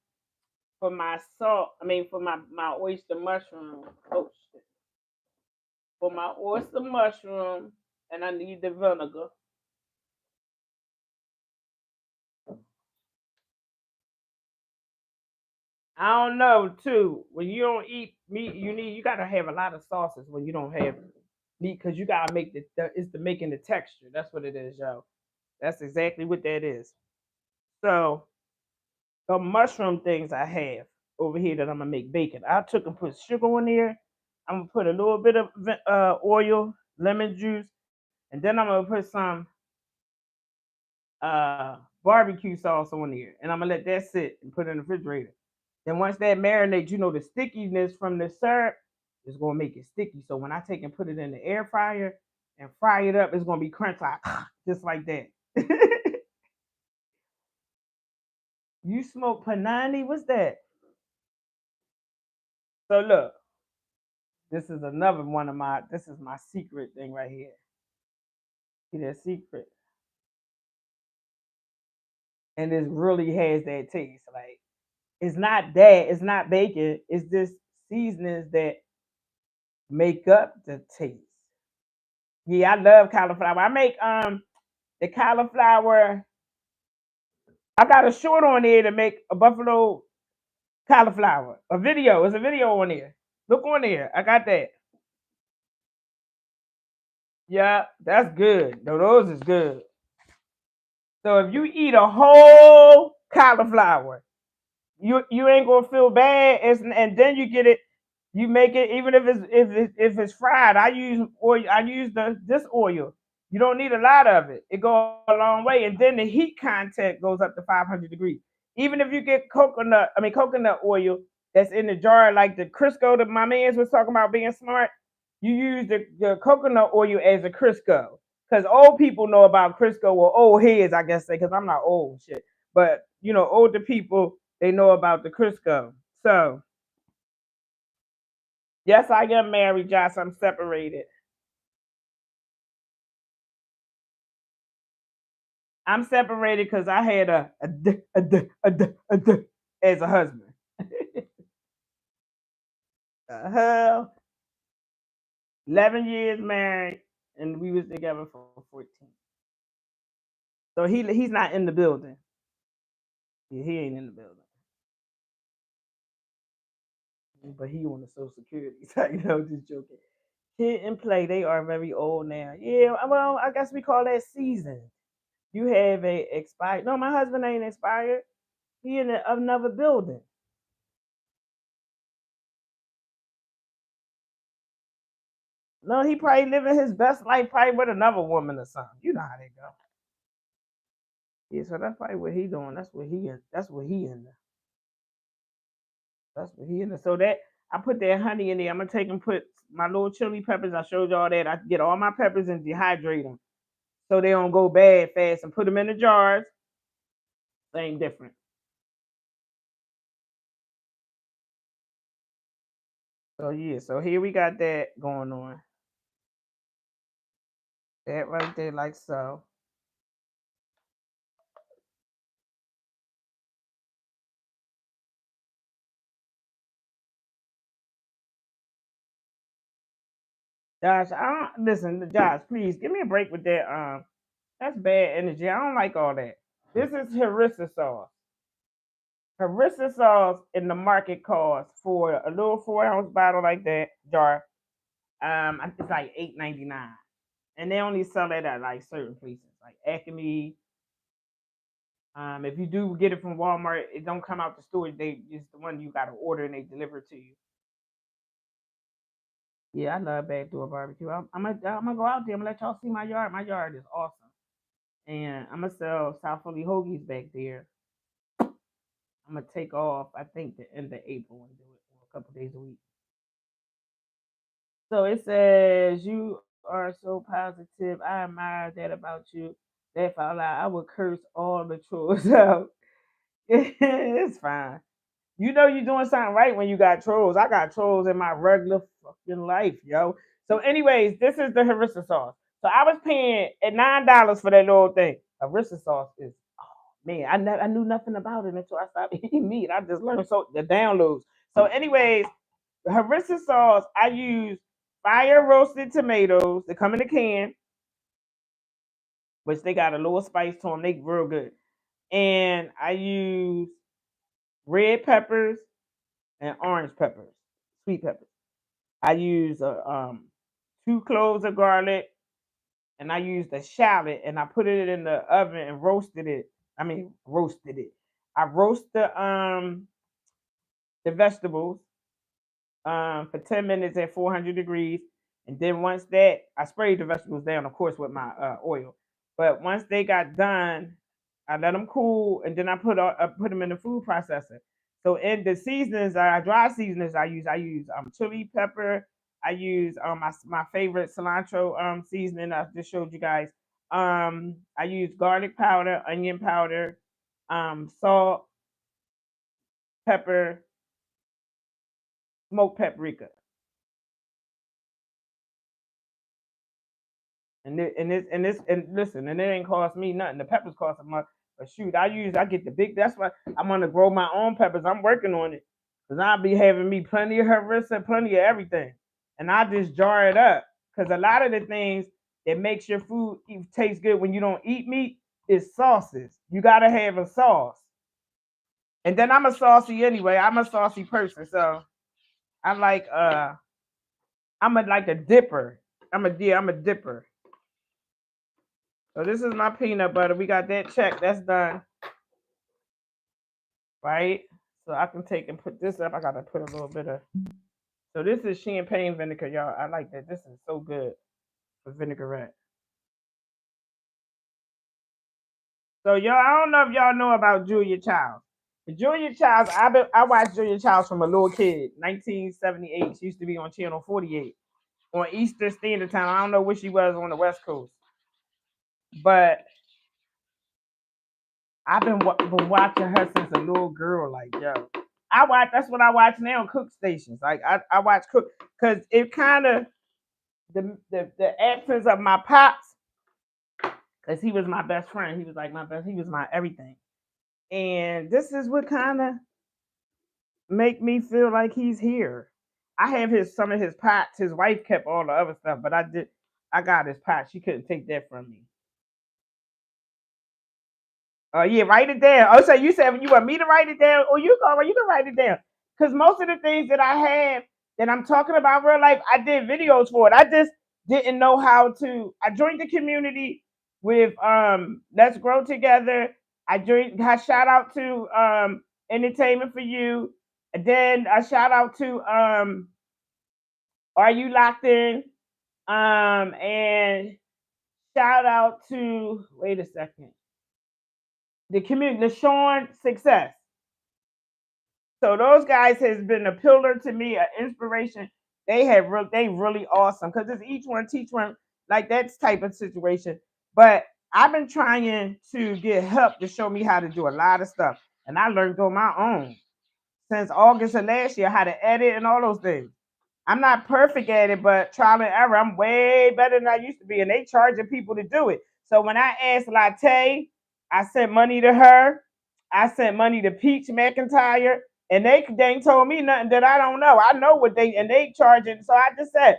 for my salt, I mean for my oyster mushroom. Oh shit. For my oyster mushroom, and I need the vinegar. I don't know too. When you don't eat meat, you gotta have a lot of sauces when you don't have meat because you gotta make it's the making the texture. That's what it is, yo. That's exactly what that is. So the mushroom things I have over here that I'm gonna make bacon. I took and put sugar in there. I'm gonna put a little bit of oil, lemon juice, and then I'm gonna put some barbecue sauce on there, and I'm gonna let that sit and put it in the refrigerator. Then once that marinates, the stickiness from the syrup is gonna make it sticky. So when I take and put it in the air fryer and fry it up, it's gonna be crunch like just like that. You smoke panani? What's that? So look, this is another one of my. This is my secret thing right here. See that secret, and this really has that taste. Like it's not that. It's not bacon. It's just seasonings that make up the taste. Yeah, I love cauliflower. I make the cauliflower. I got a short on there to make a buffalo cauliflower. A video. It's a video on there. Look on there. I got that. Yeah, that's good. No, those is good. So if you eat a whole cauliflower, you ain't gonna feel bad. And then you get it. You make it even if it's fried. I use oil. I use this oil. You don't need a lot of it. It goes a long way. And then the heat content goes up to 500 degrees. Even if you get coconut oil that's in the jar, like the Crisco that my man's was talking about being smart. You use the coconut oil as a Crisco. Because old people know about Crisco, or old heads, I guess, because I'm not old shit. But older people, they know about the Crisco. So yes, I am married, Josh. I'm separated. I'm separated because I had a as a husband. uh, 11 years married, and we was together for 14. So he's not in the building. Yeah, he ain't in the building, but he on the Social Security. So, just joking. Kid and play, they are very old now. Yeah, well, I guess we call that season. You have a expired. No, my husband ain't expired. He in another building. No, he probably living his best life, probably with another woman or something. You know how they go. Yeah, so that's probably what he doing. That's what he in. That's what he in there. That's what he in there. So that I put that honey in there. I'm gonna take and put my little chili peppers. I showed y'all that. I get all my peppers and dehydrate them so they don't go bad fast, and put them in the jars. Same difference. So yeah, so here we got that going on. That right there, like so. Josh, I don't listen. Josh, please give me a break with that. That's bad energy. I don't like all that. This is Harissa sauce. Harissa sauce in the market costs for a little 4 ounce bottle like that jar. It's like $8.99, and they only sell it at like certain places, like Acme. If you do get it from Walmart, it don't come out the store. They just the one you got to order and they deliver it to you. Yeah, I love backdoor barbecue. I'm gonna go out there. I'm gonna let y'all see my yard. My yard is awesome, and I'm gonna sell South Philly hoagies back there. I'm gonna take off. I think the end of April and do it for a couple days a week. So it says you are so positive. I admire that about you. That if I lie, I would curse all the trolls out. It's fine. You know you're doing something right when you got trolls. I got trolls in my regular fucking life, yo. So, anyways, this is the harissa sauce. So I was paying at $9 for that little thing. Harissa sauce is man, I knew nothing about it until I started eating meat. I just learned so the downloads. So, anyways, the harissa sauce, I use fire roasted tomatoes. They come in a can, which they got a little spice to them. They real good. And I use red peppers and orange peppers, sweet peppers. I use 2 cloves of garlic, and I used a shallot, and I put it in the oven and roasted it. I mean, roasted it. I roast the vegetables for 10 minutes at 400 degrees. And then once that, I sprayed the vegetables down, of course, with my oil. But once they got done, I let them cool, and then I put them in the food processor. So in the seasonings, dry seasonings, I use chili pepper. I use my favorite cilantro seasoning. I just showed you guys. I use garlic powder, onion powder, salt, pepper, smoked paprika. And listen, and it ain't cost me nothing. The peppers cost a month. But shoot, I get the big. That's why I'm gonna grow my own peppers. I'm working on it because I'll be having me plenty of harissa, plenty of everything, and I just jar it up because a lot of the things that makes your food taste good when you don't eat meat is sauces. You gotta have a sauce, and then I'm a saucy anyway. I'm a saucy person, so I like I'm a like a dipper. I'm a dipper. So this is my peanut butter. We got that check. That's done. Right? So I can take and put this up. I gotta put a little bit of. So this is champagne vinegar, y'all. I like that. This is so good for vinaigrette. So y'all, I don't know if y'all know about Julia Childs. Julia Childs, I watched Julia Childs from a little kid, 1978. She used to be on Channel 48 on Eastern Standard Time. I don't know where she was on the West Coast, but I've been watching her since a little girl. Like, yo, that's what I watch now on cook stations. Like, I watch cook because it kind of the absence of my pops, because he was my best friend. He was like he was my everything. And this is what kind of make me feel like he's here. I have some of his pots. His wife kept all the other stuff, but I got his pot. She couldn't take that from me. Oh yeah, write it down. Oh, so you said you want me to write it down? Oh, you can write it down. Because most of the things that I have that I'm talking about real life, I did videos for it. I just didn't know how to. I joined the community with Let's Grow Together. I shout out to Entertainment for You. And then I shout out to Are You Locked In? And shout out to wait a second. The community, the Sean Success. So those guys has been a pillar to me, an inspiration. They really awesome because it's each one teach one, like that type of situation. But I've been trying to get help to show me how to do a lot of stuff, and I learned on my own since August of last year how to edit and all those things. I'm not perfect at it, but trial and error. I'm way better than I used to be, and they charging people to do it. So when I asked Latte, I sent money to her. I sent money to Peach McIntyre, and they ain't told me nothing that I don't know. I know what they charging. So I just said,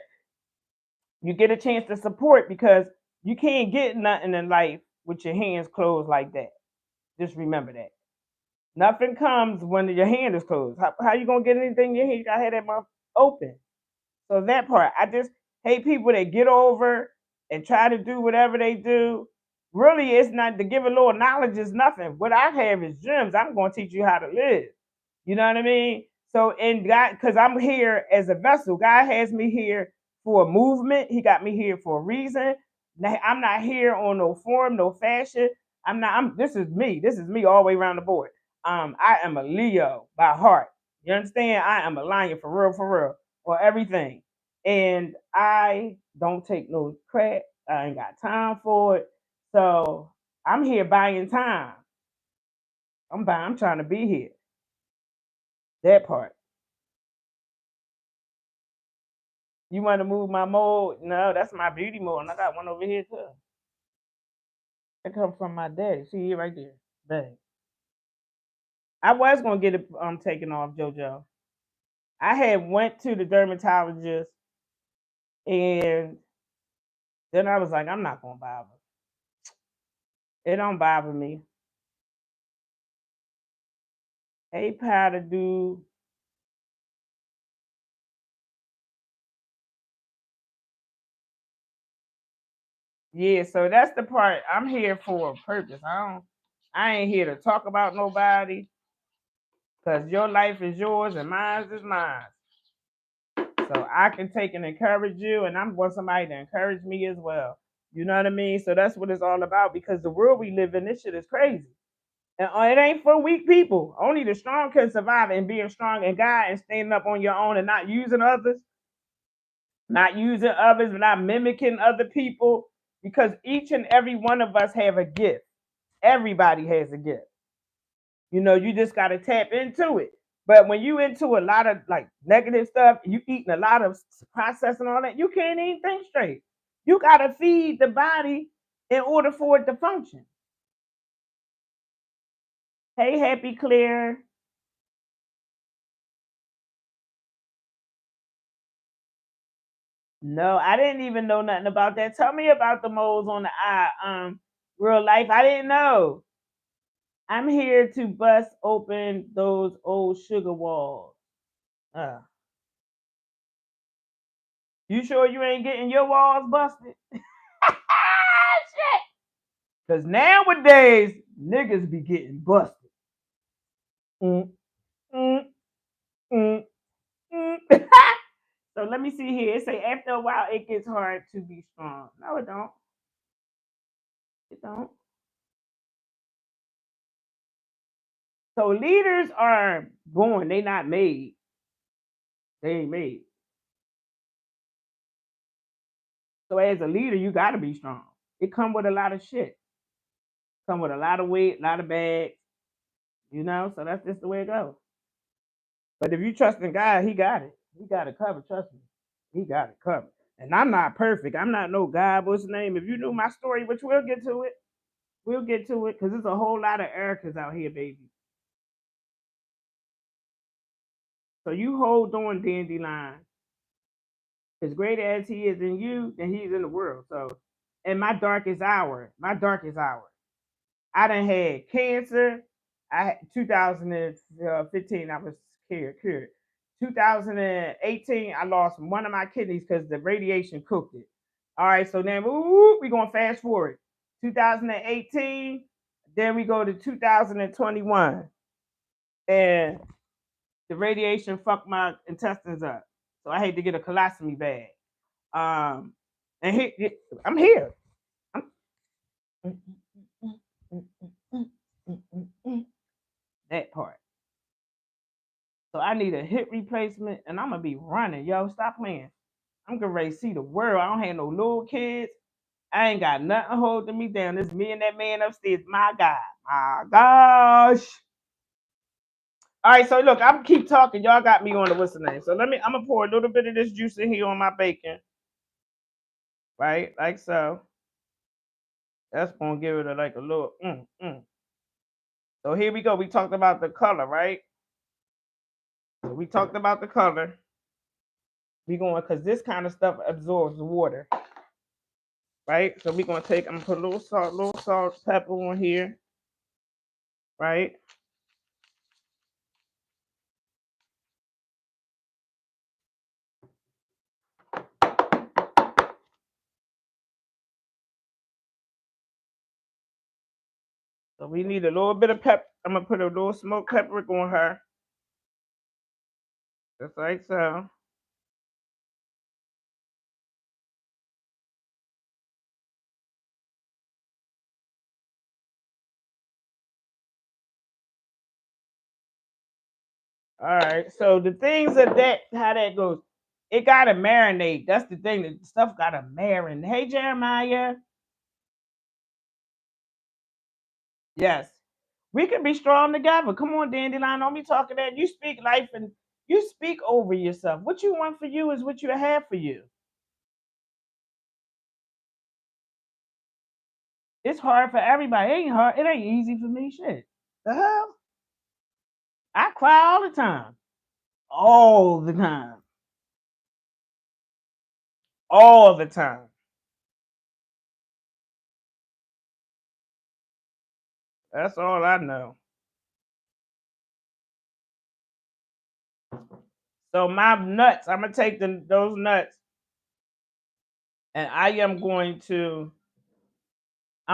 you get a chance to support because you can't get nothing in life with your hands closed like that. Just remember that. Nothing comes when your hand is closed. How you gonna get anything in your hand? You gotta have that mouth open. So that part, I just hate people that get over and try to do whatever they do. Really, it's not to give a little knowledge is nothing. What I have is gems. I'm going to teach you how to live. You know what I mean? So, and God, because I'm here as a vessel, God has me here for a movement. He got me here for a reason. Now, I'm not here on no form, no fashion. This is me. This is me all the way around the board. I am a Leo by heart. You understand? I am a lion for real, or everything. And I don't take no crap. I ain't got time for it. So I'm here buying time. I'm trying to be here. That part. You want to move my mold? No, that's my beauty mold. And I got one over here too. It comes from my daddy. See it right there. Dang. I was gonna get it taken off, JoJo. I had went to the dermatologist and then I was like, I'm not gonna bother. It don't bother me. Hey, powder dude. Yeah, so that's the part I'm here for a purpose. I ain't here to talk about nobody because your life is yours and mine is mine. So I can take and encourage you, and I'm want somebody to encourage me as well. You know what I mean? So that's what it's all about because the world we live in, this shit is crazy. And it ain't for weak people. Only the strong can survive, and being strong and God and standing up on your own and not using others, not mimicking other people, because each and every one of us have a gift. Everybody has a gift. You know, you just got to tap into it. But when you into a lot of like negative stuff, you eating a lot of processed and all that, you can't even think straight. You got to feed the body in order for it to function. Hey, Happy Clear. No, I didn't even know nothing about that. Tell me about the moles on the eye. Real life, I didn't know. I'm here to bust open those old sugar walls. Uh, you sure you ain't getting your walls busted? Shit. Because nowadays, niggas be getting busted. Mm, mm, mm, mm. So let me see here. It say after a while, it gets hard to be strong. No, it don't. It don't. So leaders are born. They not made. They ain't made. So as a leader, you got to be strong. It come with a lot of shit. Come with a lot of weight, a lot of bags. You know. So that's just the way it goes. But if you trust in God, He got it. He got it covered. Trust me. He got it covered. And I'm not perfect. I'm not no God. What's his name? If you knew my story, which we'll get to it, because there's a whole lot of Ericas out here, baby. So you hold on, Dandelion. As great as he is in you, then he's in the world. So, in my darkest hour, I done had cancer. 2015, I was cured. 2018, I lost one of my kidneys because the radiation cooked it. All right, so then we're going to fast forward. 2018, then we go to 2021. And the radiation fucked my intestines up. So I had to get a colostomy bag. And I'm here. That part. So I need a hip replacement, and I'm gonna be running. Yo, stop playing. I'm gonna ready to see the world. I don't have no little kids. I ain't got nothing holding me down. It's me and that man upstairs. My God. My gosh. All right, so look, I'm keep talking. Y'all got me on the what's the name. So I'm gonna pour a little bit of this juice in here on my bacon. Right? Like so. That's gonna give it a little So here we go. We talked about the color, right? So we talked about the color. We going because this kind of stuff absorbs water, right? So we gonna I'm gonna put a little salt, pepper on here, right? So we need a little bit of pepper. I'm gonna put a little smoked pepper on her, just like so. All right. So the things of that, how that goes, it gotta marinate. That's the thing. The stuff gotta marinate. Hey Jeremiah. Yes. We can be strong together. Come on, Dandelion. Don't be talking that. You speak life and you speak over yourself. What you want for you is what you have for you. It's hard for everybody. It ain't hard. It ain't easy for me. Shit. The hell? I cry all the time. All the time. All the time. That's all I know. So my nuts, I'm gonna take those nuts, and I'm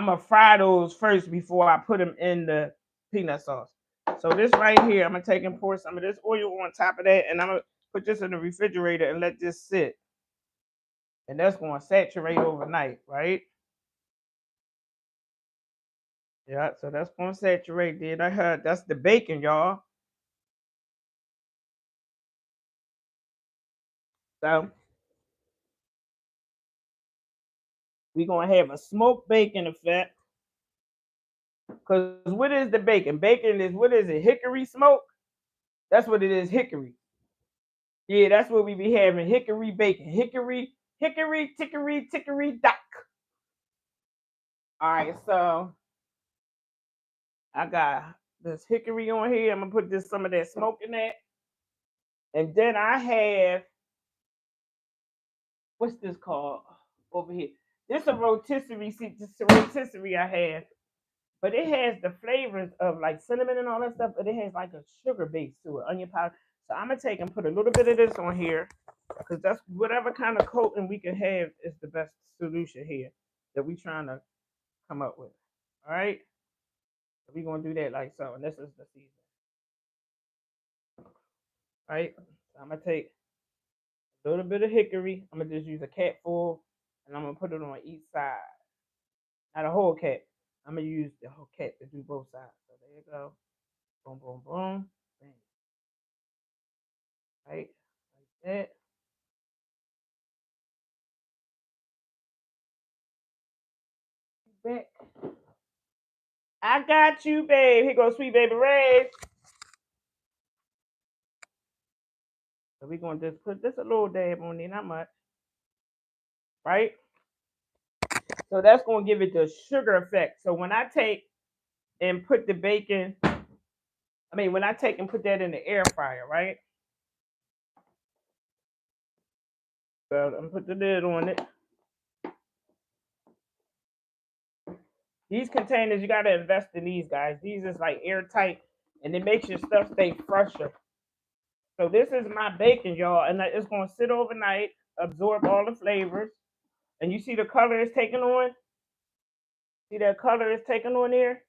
gonna fry those first before I put them in the peanut sauce. So this right here, I'm gonna take and pour some of this oil on top of that, and I'm gonna put this in the refrigerator and let this sit. And that's gonna saturate overnight, right? Yeah, so that's gonna saturate there. I heard that's the bacon, y'all. So we're gonna have a smoked bacon effect. Because what is the bacon? Bacon is what is it? Hickory smoke? That's what it is, hickory. Yeah, that's what we be having. Hickory bacon. Hickory, tickery, dock. All right, so I got this hickory on here. I'm gonna put some of that smoke in that. And then I have what's this called over here? This a rotisserie. See, this is a rotisserie I have. But it has the flavors of like cinnamon and all that stuff, but it has like a sugar base to it, onion powder. So I'm gonna take and put a little bit of this on here because that's whatever kind of coating we can have is the best solution here that we trying to come up with. All right. So we're gonna do that like so, and this is the season. All right. So I'm gonna take a little bit of hickory. I'm gonna just use a cat full, and I'm gonna put it on each side. Not a whole cat. I'm gonna use the whole cat to do both sides. So there you go. Boom, boom, boom. Bang. Right. Like that. Back. I got you, babe. Here goes sweet baby Ray. So we're gonna just put this a little dab on there, not much. Right? So that's gonna give it the sugar effect. So when I take and put the bacon, when I take and put that in the air fryer, right? So I'm gonna put the lid on it. These containers, you gotta invest in these guys. These is like airtight, and it makes your stuff stay fresher. So this is my bacon, y'all, and it's gonna sit overnight, absorb all the flavors. And you see the color it's taking on? See that color it's taking on there?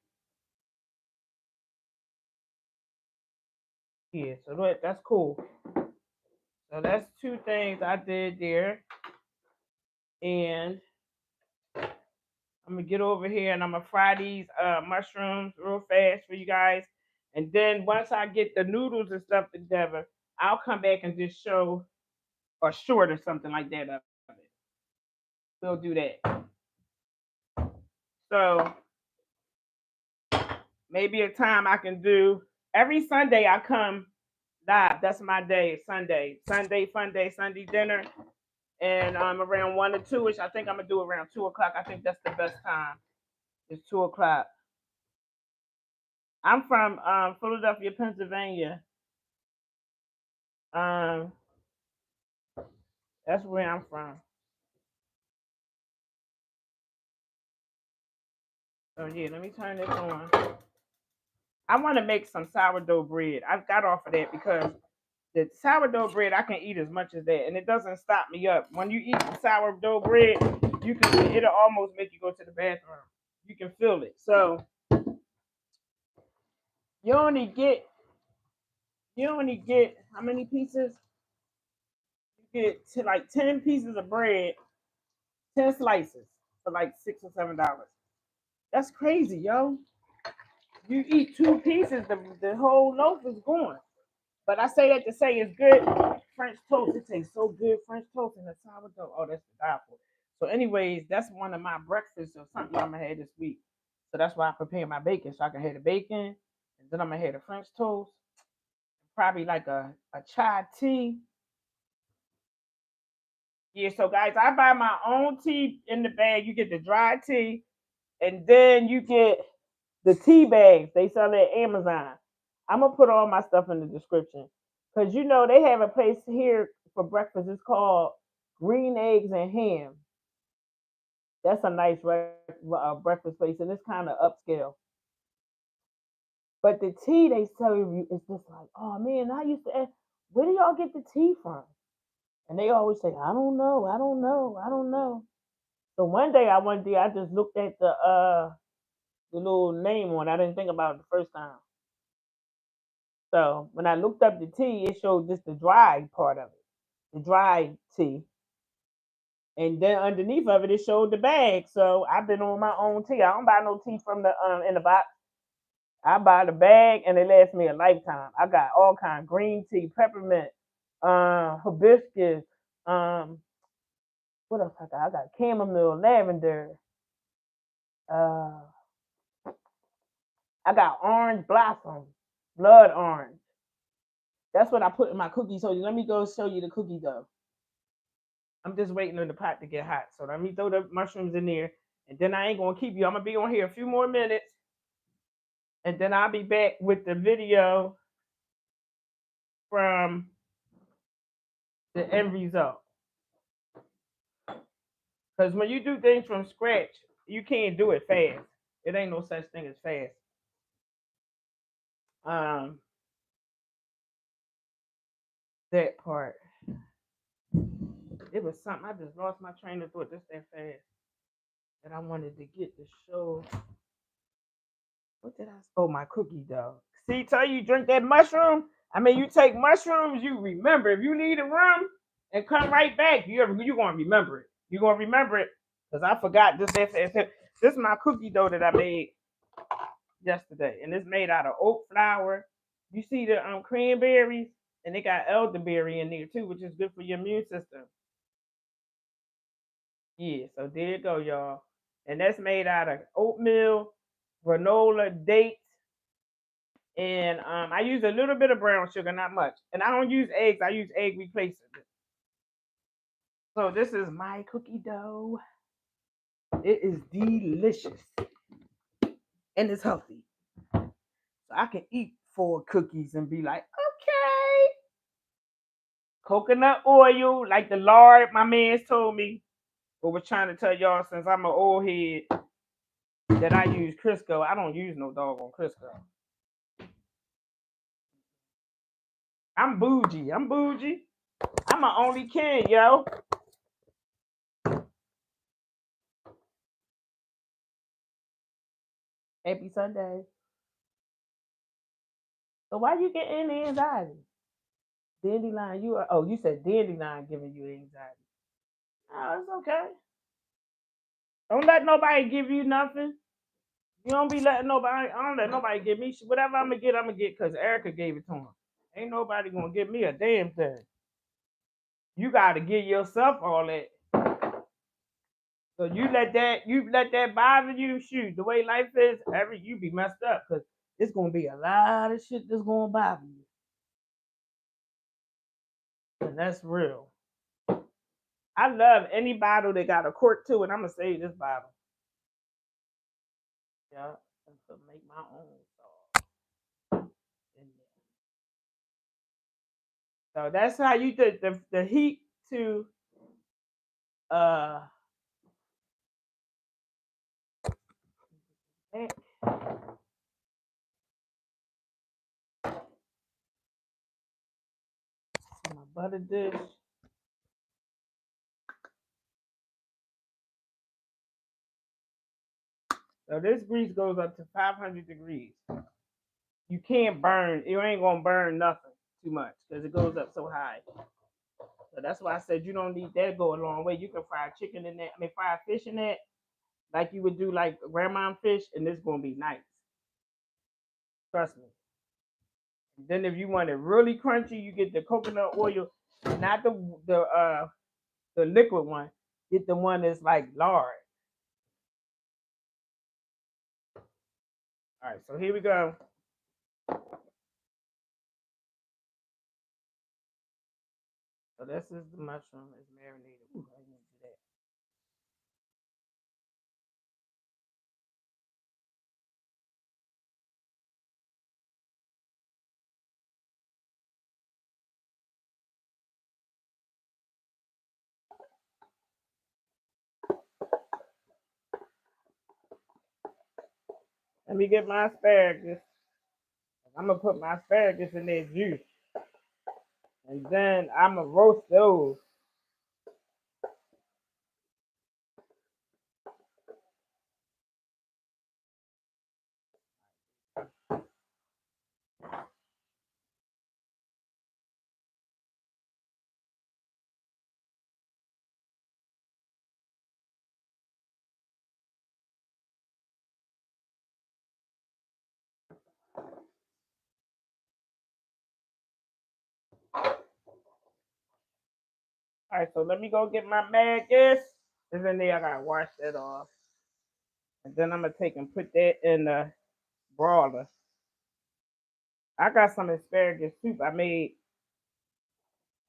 Yeah, so that's cool. So that's two things I did there. And I'm gonna get over here and I'm gonna fry these mushrooms real fast for you guys. And then once I get the noodles and stuff together, I'll come back and just show a short or something like that of it. We'll do that. So maybe a time I can do every Sunday I come live. That's my day, Sunday. Sunday fun day, Sunday dinner. And around 1 or 2ish. I think I'm gonna do around 2 o'clock. I think that's the best time. It's 2 o'clock. I'm from Philadelphia, Pennsylvania. Um, that's where I'm from. So yeah, let me turn this on. I want to make some sourdough bread. I've got off of that because the sourdough bread I can eat as much as that, and it doesn't stop me up. When you eat the sourdough bread, it'll almost make you go to the bathroom. You can feel it. So you only get how many pieces? You get to like 10 pieces of bread, 10 slices for like $6 or $7. That's crazy, yo. You eat 2 pieces, the whole loaf is gone. But I say that to say it's good. French toast, it tastes so good. French toast and the sourdough. Oh, that's the die for. So, anyways, that's one of my breakfasts or something I'm gonna have this week. So that's why I prepare my bacon. So I can have the bacon, and then I'm gonna have the French toast, probably like a chai tea. Yeah, so guys, I buy my own tea in the bag. You get the dry tea, and then you get the tea bags. They sell it at Amazon. I'm gonna put all my stuff in the description because they have a place here for breakfast. It's called Green Eggs and Ham. That's a nice breakfast place, and it's kind of upscale. But the tea they serve you is just like, oh man, I used to ask, where do y'all get the tea from? And they always say, I don't know, I don't know, I don't know. So one day I just looked at the little name on. I didn't think about it the first time. So when I looked up the tea, it showed just the dry part of it, the dry tea. And then underneath of it, it showed the bag. So I've been on my own tea. I don't buy no tea from the in the box. I buy the bag, and it lasts me a lifetime. I got all kind of green tea, peppermint, hibiscus. What else I got? I got chamomile, lavender. Uh, I got orange blossom, blood orange. That's what I put in my cookies. So let me go show you the cookie dough. I'm just waiting on the pot to get hot. So let me throw the mushrooms in there. And then I ain't going to keep you. I'm going to be on here a few more minutes. And then I'll be back with the video from the end result. Because when you do things from scratch, you can't do it fast. It ain't no such thing as fast. That part. It was something. I just lost my train of thought just that fast that I wanted to get to show What did I? Oh, my cookie dough. See, tell you drink that mushroom. I mean, you take mushrooms, you remember. If you leave the room and come right back, you gonna remember it. You gonna remember it because I forgot this. This is my cookie dough that I made yesterday, and it's made out of oat flour. You see the cranberries, and they got elderberry in there too, which is good for your immune system. Yeah, so there you go, y'all. And that's made out of oatmeal, granola, dates, and I use a little bit of brown sugar, not much. And I don't use eggs. I use egg replacement. So this is my cookie dough. It is delicious and it's healthy. So I can eat 4 cookies and be like, okay. Coconut oil, like the lard my man's told me, but was trying to tell y'all since I'm an old head that I use Crisco. I don't use no doggone Crisco. I'm bougie. I'm my only kid, yo. Happy Sunday. So why you getting anxiety? Dandelion, you said dandelion giving you anxiety. Oh, it's okay. Don't let nobody give you nothing. You don't be letting nobody, I don't let nobody give me shit. Whatever I'm gonna get because Erica gave it to him. Ain't nobody gonna give me a damn thing. You gotta give yourself all that. So you let that bother you, shoot. The way life is, you be messed up because it's gonna be a lot of shit that's gonna bother you. And that's real. I love any bottle that got a cork to it. I'm gonna save this bottle. Yeah, and to make my own sauce. So that's how you did the heat to uh my butter dish. So this grease goes up to 500 degrees. You can't burn. You ain't gonna burn nothing too much because it goes up so high. So that's why I said you don't need that to go a long way. You can fry chicken in that. I mean, fry fish in that, like you would do like grandma fish, and it's gonna be nice. Trust me. Then if you want it really crunchy, you get the coconut oil, not the liquid one. Get the one that's like lard. All right, so here we go. So this is the mushroom. It's marinated. Ooh, I didn't do that. Let me get my asparagus. I'm gonna put my asparagus in that juice, and then I'm gonna roast those. All right, so let me go get my magus. And then I gotta wash that off, and then I'm gonna take and put that in the broiler. I got some asparagus soup I made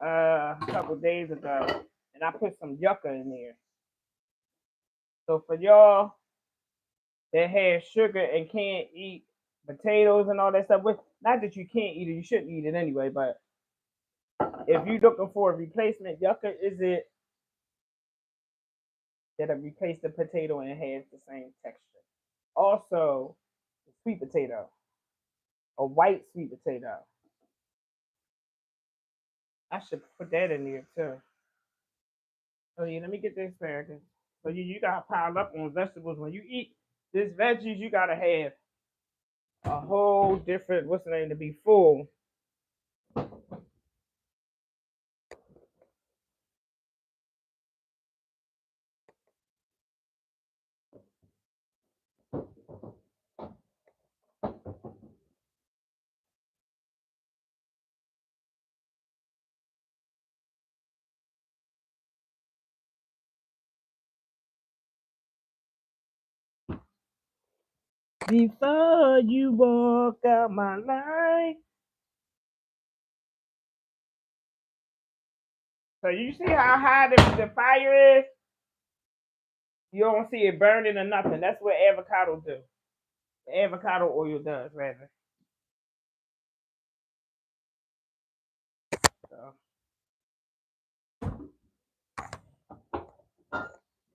a couple days ago, and I put some yucca in there. So for y'all that have sugar and can't eat potatoes and all that stuff, with not that you can't eat it, you shouldn't eat it anyway, but if you're looking for a replacement, yucca is it that'll replace the potato and has the same texture. Also, sweet potato, a white sweet potato. I should put that in there too. So yeah, let me get the asparagus. So you gotta pile up on vegetables when you eat this veggies. You gotta have a whole different, what's the name, to be full. Before you walk out my life. So you see how high the fire is? You don't see it burning or nothing. That's what avocado do. The avocado oil does, rather. So,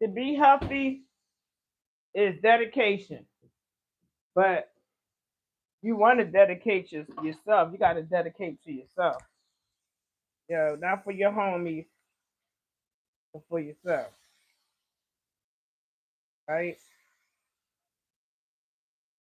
to be healthy is dedication. But you want to dedicate yourself. You got to dedicate to yourself. Not for your homies, but for yourself. Right?